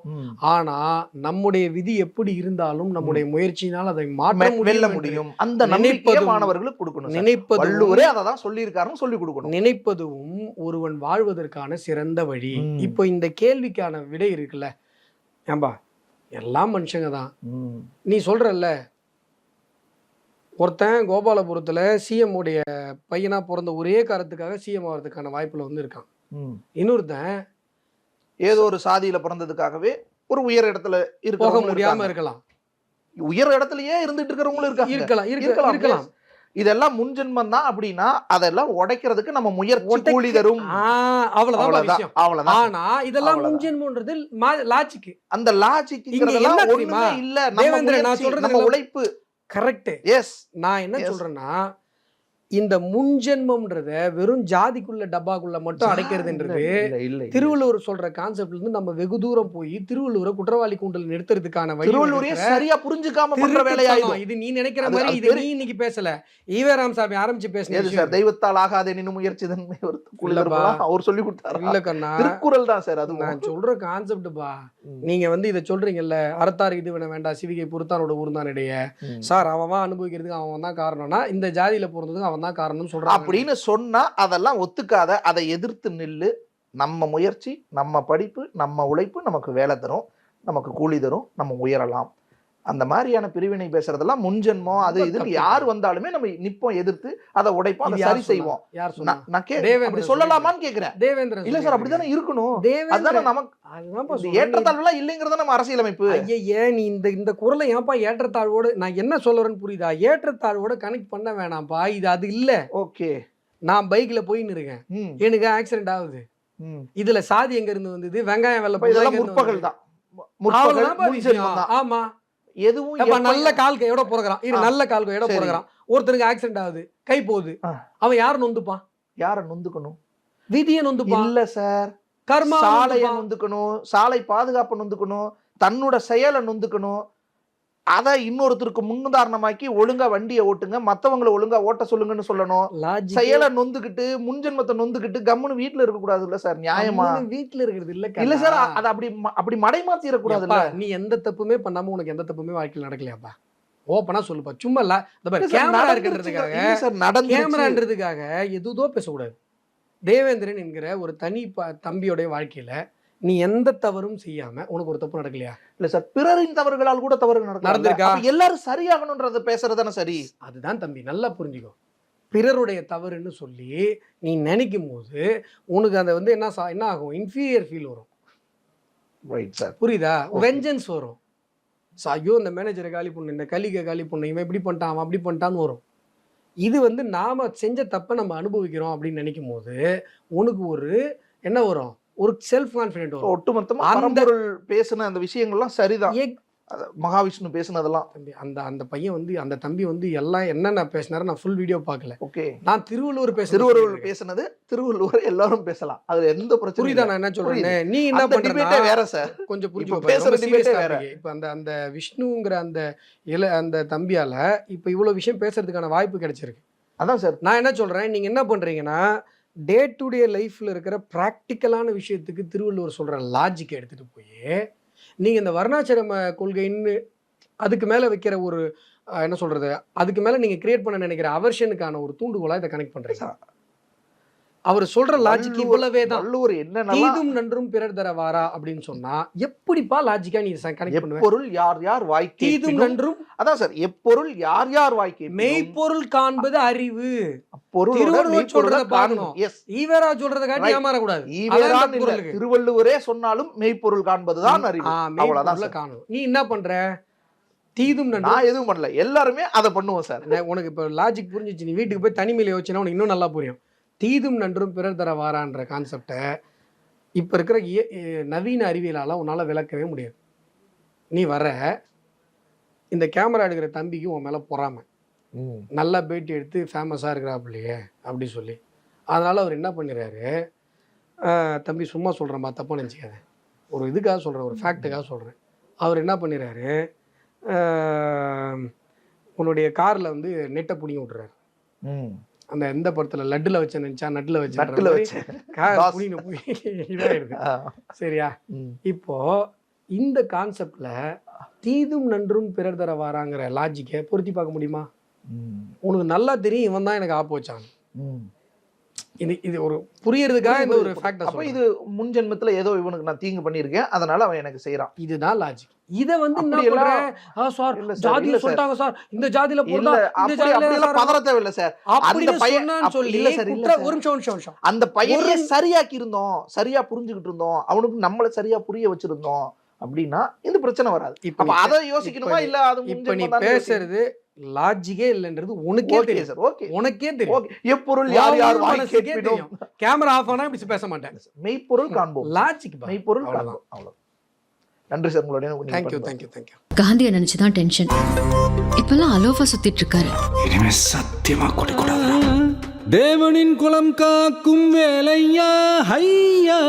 ஆனா நம்முடைய விதி எப்படி இருந்தாலும் நம்முடைய முயற்சியினால் அதை மாற்ற முடியும். அந்த நம்பிக்கையை மாணவர்களுக்கு கொடுக்கணும். நினைப்பதும் ஒருவன் வாழ்வதற்கான சிறந்த வழி. இப்போ இந்த கேள்விக்கான விடை இருக்குல்ல, ஏம்பா எல்லாம் மனுஷங்க தான். ம். நீ சொல்றல்ல, ஒருத்தன் கோபாலபுரத்துல சிஎம் உடைய பையனா பிறந்த ஒரே காரணத்துக்காக சிஎம் ஆகிறதுக்கான வாய்ப்புல வந்து இருக்கான். ம். இன்னொருத்தன் ஏதோ ஒரு சாதியில பிறந்ததுக்காகவே ஒரு உயர் இடத்துல போக இருக்கிறவங்க முடியாம இருக்காங்க. இருக்கலாம். உயர் இடத்துலயே இருந்துட்டு இருக்கிறவங்களும் இருக்காங்க. இருக்கலாம். yes. இதெல்லாம் முன்ஜென்மம் தான் அப்படின்னா அதெல்லாம் உடைக்கிறதுக்கு நம்ம முயற்சி கூலி தரும். அவ்வளவுதான் அவ்வளவுதான் விஷயம். அவ்வளவுதான். ஆனா இதெல்லாம் அவ்வளவுதான். முன்ஜென்மன்றது லாஜிக். அந்த லாஜிக்ங்கிறதெல்லாம் என்ன ஒண்ணுமே தெரியுமா? இல்ல. நம்ம தேவேந்திரன், நான் முயற்சி, சொல்றது நம்ம எல்லாம் உழைப்பு. கரெக்ட். எஸ். நான் என்ன Yes. சொல்றேன்னா, இந்த முன்ஜென்மம்ன்றத வெறும் ஜாதிக்குள்ள டப்பாக்குள்ள மட்டும் அடைக்கிறதுன்றது திருவள்ளுவர் சொல்ற கான்செப்ட்ல இருந்து நம்ம வெகு தூரம் போய் திருவள்ளுவரை குற்றவாளி கூண்டில் நிறுத்துறதுக்கான வழி திருவள்ளுவரே சரியா புரிஞ்சுக்காம பண்ற திருட்டுத்தனம். வேலையாயிடும். இது நீ நினைக்கிற அது- மாதிரி அது இது பெரிய- நீ இன்னைக்கு பேசல. ஈவேராம் சாமி ஆரம்பிச்சு பேசின எது சார் தெய்வத்தால் ஆகாதே நின்னு முயற்சி தன்மை இல்லப்பா. அவர் சொல்லி கொடுத்தாரு. இல்ல கண்ணா, திருக்குறள் தான் சார் அது. நான் சொல்ற கான்செப்ட் பா. நீங்க வந்து இதை சொல்றீங்கல்ல, அறத்தார் இது வேண வேண்டாம் சிவிகை பொறுத்தானோட ஊர்தான் இடையே சார், அவன் அனுபவிக்கிறதுக்கு அவன் தான் காரணம்னா இந்த ஜாதியில பிறந்ததுக்கு அவன் தான் காரணம்னு சொல்றான் அப்படின்னு சொன்னா அதெல்லாம் ஒத்துக்காத, அதை எதிர்த்து நில்லு. நம்ம முயற்சி, நம்ம படிப்பு, நம்ம உழைப்பு நமக்கு வேலை தரும், நமக்கு கூலி தரும், நம்ம உயரலாம். அந்த மாதிரியான பிரிவினை பேசுறதெல்லாம் முன்ஜென்மம் அது இது யார் வந்தாலுமே நம்ம நிப்போம், எதிர்த்து அதை உடைப்போம், அதை சரி செய்வோம். யார் சொன்னா? நான் தேவேந்திரன் அப்படி சொல்லலாமான்னு கேக்குறேன். தேவேந்திரன் இல்ல சார், அப்படிதானே இருக்கணும். அதுதானே நமக்கு அதுதான்ப்பா இந்த சொல்றேன். ஏற்றத்தாழ்வுலாம் இல்லைங்கிறத நம்ம அரசியலமைப்பு. ஐயே, நீ இந்த குரலை ஏன்பா ஏற்றத்தாழ்வோடு, நான் என்ன சொல்றேன்னு புரியுதா? ஏற்றத்தாழ்வோட கனெக்ட் பண்ண வேணாம்ப்பா. இது அது இல்ல. ஓகே. நான் பைக்ல போயின்னு இருக்கேன், எனக்கு ஆக்சிடென்ட் ஆகுது. இதுல சாதி எங்க இருந்து வந்தது? வெங்காயம் வெள்ள இதெல்லாம் முற்பகல் தான். ஆமா. எதுவும் நல்ல கால் கையோட போறான், நல்ல கால் கையோட போறான், ஒருத்தருக்கு ஆக்சிடென்ட் ஆகுது, கை போகுது, அவன் யார நொந்துப்பான்? யார நொந்துக்கணும்? விதியை நொந்துப்பான். இல்ல சார், கர்மா சாலையை நொந்துக்கணும், சாலை பாதுகாப்பு நொந்துக்கணும், தன்னோட செயலை நொந்துக்கணும். அதை இன்னொருத்தருக்கு முன்னுதாரணமாக்கி ஒழுங்கா வண்டியை ஓட்டுங்க, மத்தவங்களை ஒழுங்கா ஓட்ட சொல்லுங்கன்னு சொல்லணும். செயலை நொந்துக்கிட்டு முன்ஜென்மத்தை நொந்துக்கிட்டு கம்முன்னு வீட்டுல இருக்க கூடாது. இல்ல சார், நியாயமா? வீட்டுல இருக்கிறது இல்ல இல்ல சார், அது அப்படி மடைமாத்திர கூடாது. நீ எந்த தப்புமே பண்ணாம உனக்கு எந்த தப்புமே வாழ்க்கையில் நடக்கலையாப்பா? ஓப்பனா சொல்லுப்பா. சும்மா கேமரான்றதுக்காக எதுதோ பேசக்கூடாது. தேவேந்திரன் என்கிற ஒரு தனி தம்பியோடைய வாழ்க்கையில நீ எந்த தவறும் செய்யாம உனக்கு ஒரு தப்பு நடக்கலையா? இல்ல சார், பிறரின் தவறுகளால் கூட தவறு நடந்திருக்கா? எல்லாரும் சரியாகணும்ன்றத பேசுறதானே சரி. அதுதான் தம்பி, நல்லா புரிஞ்சுக்கோ. பிறருடைய தவறுன்னு சொல்லி நீ நினைக்கும் போது உனக்கு அந்த வந்து என்ன ஆகும்? இன்ஃபீரியர் ஃபீல் வரும். ரைட் சார், புரியுதா? வெஞ்சன்ஸ் வரும். ஐயோ, இந்த மேனேஜரை காலி பண்ணு, இந்த கலிகை காலி பண்ணு, இவன் இப்படி பண்ணிட்டான், அவன் அப்படி பண்ணிட்டான்னு வரும். இது வந்து நாம செஞ்ச தப்பை நம்ம அனுபவிக்கிறோம் அப்படின்னு நினைக்கும் போது உனக்கு ஒரு என்ன வரும்? ஒரு செல்ஃப் கான்ஃபிடென்ட் வரும். ஒட்டுமொத்தமா பரம்பொருள் பேசின அந்த விஷயங்கள்லாம் சரிதான். மகாவிஷ்ணு பேசினதெல்லாம் அந்த பையன் வந்து, அந்த தம்பி வந்து எல்லாம் என்னென்ன பேசினாரு நான் ஃபுல் வீடியோ பார்க்கல. ஓகே, நான் திருவள்ளுவர் பேசினது திருவள்ளுவர் எல்லாரும் பேசலாம், அது எந்த பிரச்சனை. புரியுதா நான் என்ன சொல்றேன்? நீ என்ன பண்ற வேற சார், கொஞ்சம் புரிஞ்சுக்கோ. இப்ப அந்த விஷ்ணுங்கிற அந்த தம்பியால இப்ப இவ்வளவு விஷயம் பேசுறதுக்கான வாய்ப்பு கிடைச்சிருக்கு. அதான் சார் நான் என்ன சொல்றேன், நீங்க என்ன பண்றீங்கன்னா டே டு டே லைஃப்ல இருக்கிற ப்ராக்டிக்கலான விஷயத்துக்கு திருவள்ளுவர் சொல்ற லாஜிக் எடுத்துட்டு போய் நீங்க இந்த வர்ணாசிரம கொள்கைன்னு அதுக்கு மேல வைக்கிற ஒரு என்ன சொல்றது, அதுக்கு மேல நீங்க கிரியேட் பண்ண நினைக்கிற அவர்ஷனுக்கான ஒரு தூண்டுகோலா இதை கனெக்ட் பண்றீங்க. அவர் சொல்ற லாஜிக் இவ்வளவே தான். தீதும் நன்றும் பிறர் தர வாரா அப்படின்னு சொன்னா எப்படிப்பா லாஜிக்கா நீ கனெக்ட் பண்ணுவ? பொருள் யார் யார் வாய்க்கு தீதும் நன்றும், அதான் சார், எப்பொருள் யார் யார் வாய்க்கு மெய்ப்பொருள் காண்பது அறிவு. திருவள்ளுவர் சொல்றத பார்க்கணும். எஸ், ஈவேரா சொல்றத காட்டி ஏமாற கூடாது. ஈவேரா இல்ல, திருவள்ளுவரே சொன்னாலும் மெய்ப்பொருள் காண்பதுதான் அறிவு. அவ்வளவுதான் காணும். நீ என்ன பண்ற? தீதும் நன்றும். நான் எதுவும் பண்ணல, எல்லாருமே அதை பண்ணுவோம் சார். உனக்கு இப்ப லாஜிக் புரிஞ்சிச்சு. நீ வீட்டுக்கு போய் தனிமையில யோசிச்சுனா உனக்கு இன்னும் நல்லா புரியும். தீதும் நன்றும் பிறர் தர வாரான்ற கான்செப்டை இப்போ இருக்கிற நவீன அறிவியலால் உன்னால் விளக்கவே முடியாது. நீ வர இந்த கேமரா எடுக்கிற தம்பிக்கு உன் மேலே பொறாமை, நல்லா பேட்டி எடுத்து ஃபேமஸாக இருக்கிறாப்புலையே அப்படி சொல்லி. அதனால் அவர் என்ன பண்ணிடுறாரு, தம்பி சும்மா சொல்கிறேன்ப்பா, தப்பாக நினச்சிக்காத, ஒரு இதுக்காக சொல்கிறேன், ஒரு ஃபேக்ட்டுக்காக சொல்கிறேன். அவர் என்ன பண்ணிடுறாரு, உன்னுடைய காரில் வந்து நெட்டை பிடிங்கி விட்டுறாரு. அந்த எந்த படத்துல லட்டுல வச்ச நினைச்சா நட்டுல வச்ச இதாயிருது. சரியா? இப்போ இந்த கான்செப்ட்ல தீதும் நன்றும் பிறர் தர வாராங்கிற லாஜிக்கை பொருத்தி பார்க்க முடியுமா? உனக்கு நல்லா தெரியும் இவன் தான் எனக்கு ஆப்பு வச்சான். இது ஒரு புரியறதுக்காக இந்த ஒரு ஃபேக்ட். அப்ப இது முன் ஜென்மத்துல ஏதோ இவனுக்கு நான் தீங்கு பண்ணிருக்கேன், அதனால அவன் எனக்கு செய்யறான். இதுதான் லாஜிக். இத வந்து என்ன அப்படி எல்லாம் பண்றேன் சார், இல்ல சார், ஜாதியில இல்ல சார். சொல்லிட்டாங்க சார், இந்த ஜாதியில இல்ல போறதா இந்த அப்படி ஜாதியில எல்லாம் பதற தேவையில்ல சார். அப்படின்னு அந்த பையன் சொன்னான்னு சொல்லி இல்ல சார், இல்ல சார். ஒரு நிமிஷம் அந்த பையனையே சரியாக்கி இருந்தோம், சரியா புரிஞ்சுக்கிட்டு இருந்தோம், அவனுக்கு நம்மள சரியா புரிய வச்சிருந்தோம் அப்படின்னா இந்த பிரச்சனை வராது. அப்ப அதை யோசிக்கணுமா இல்ல அது இப்ப நீ பேசுறது லாஜிக்கே இல்லன்றது உனக்கே தெரியும் சார். ஓகே, உனக்கே தெரியும். ஓகே. எப்பொருள் யார் யார் வாய் மனசுக்கே கேட்பினோம். தெரியும். கேமரா ஆஃப் ஆனா இப்படி பேச மாட்டேன். மெய்ப்பொருள் காண்போம். லாஜிக் மெய்ப்பொருள் காண்போம். அவ்வளவு. நன்றி சார் உங்களுடைய. தேங்க்யூ. காந்தியை நினைச்சுதான் டென்ஷன். இப்பெல்லாம் அலோஃபா சுத்திட்டு இருக்காரு. இனிமே சத்தியமா குடிக்கூடாது. தேவனின் குலம் காக்கும் வேலையா ஹையா.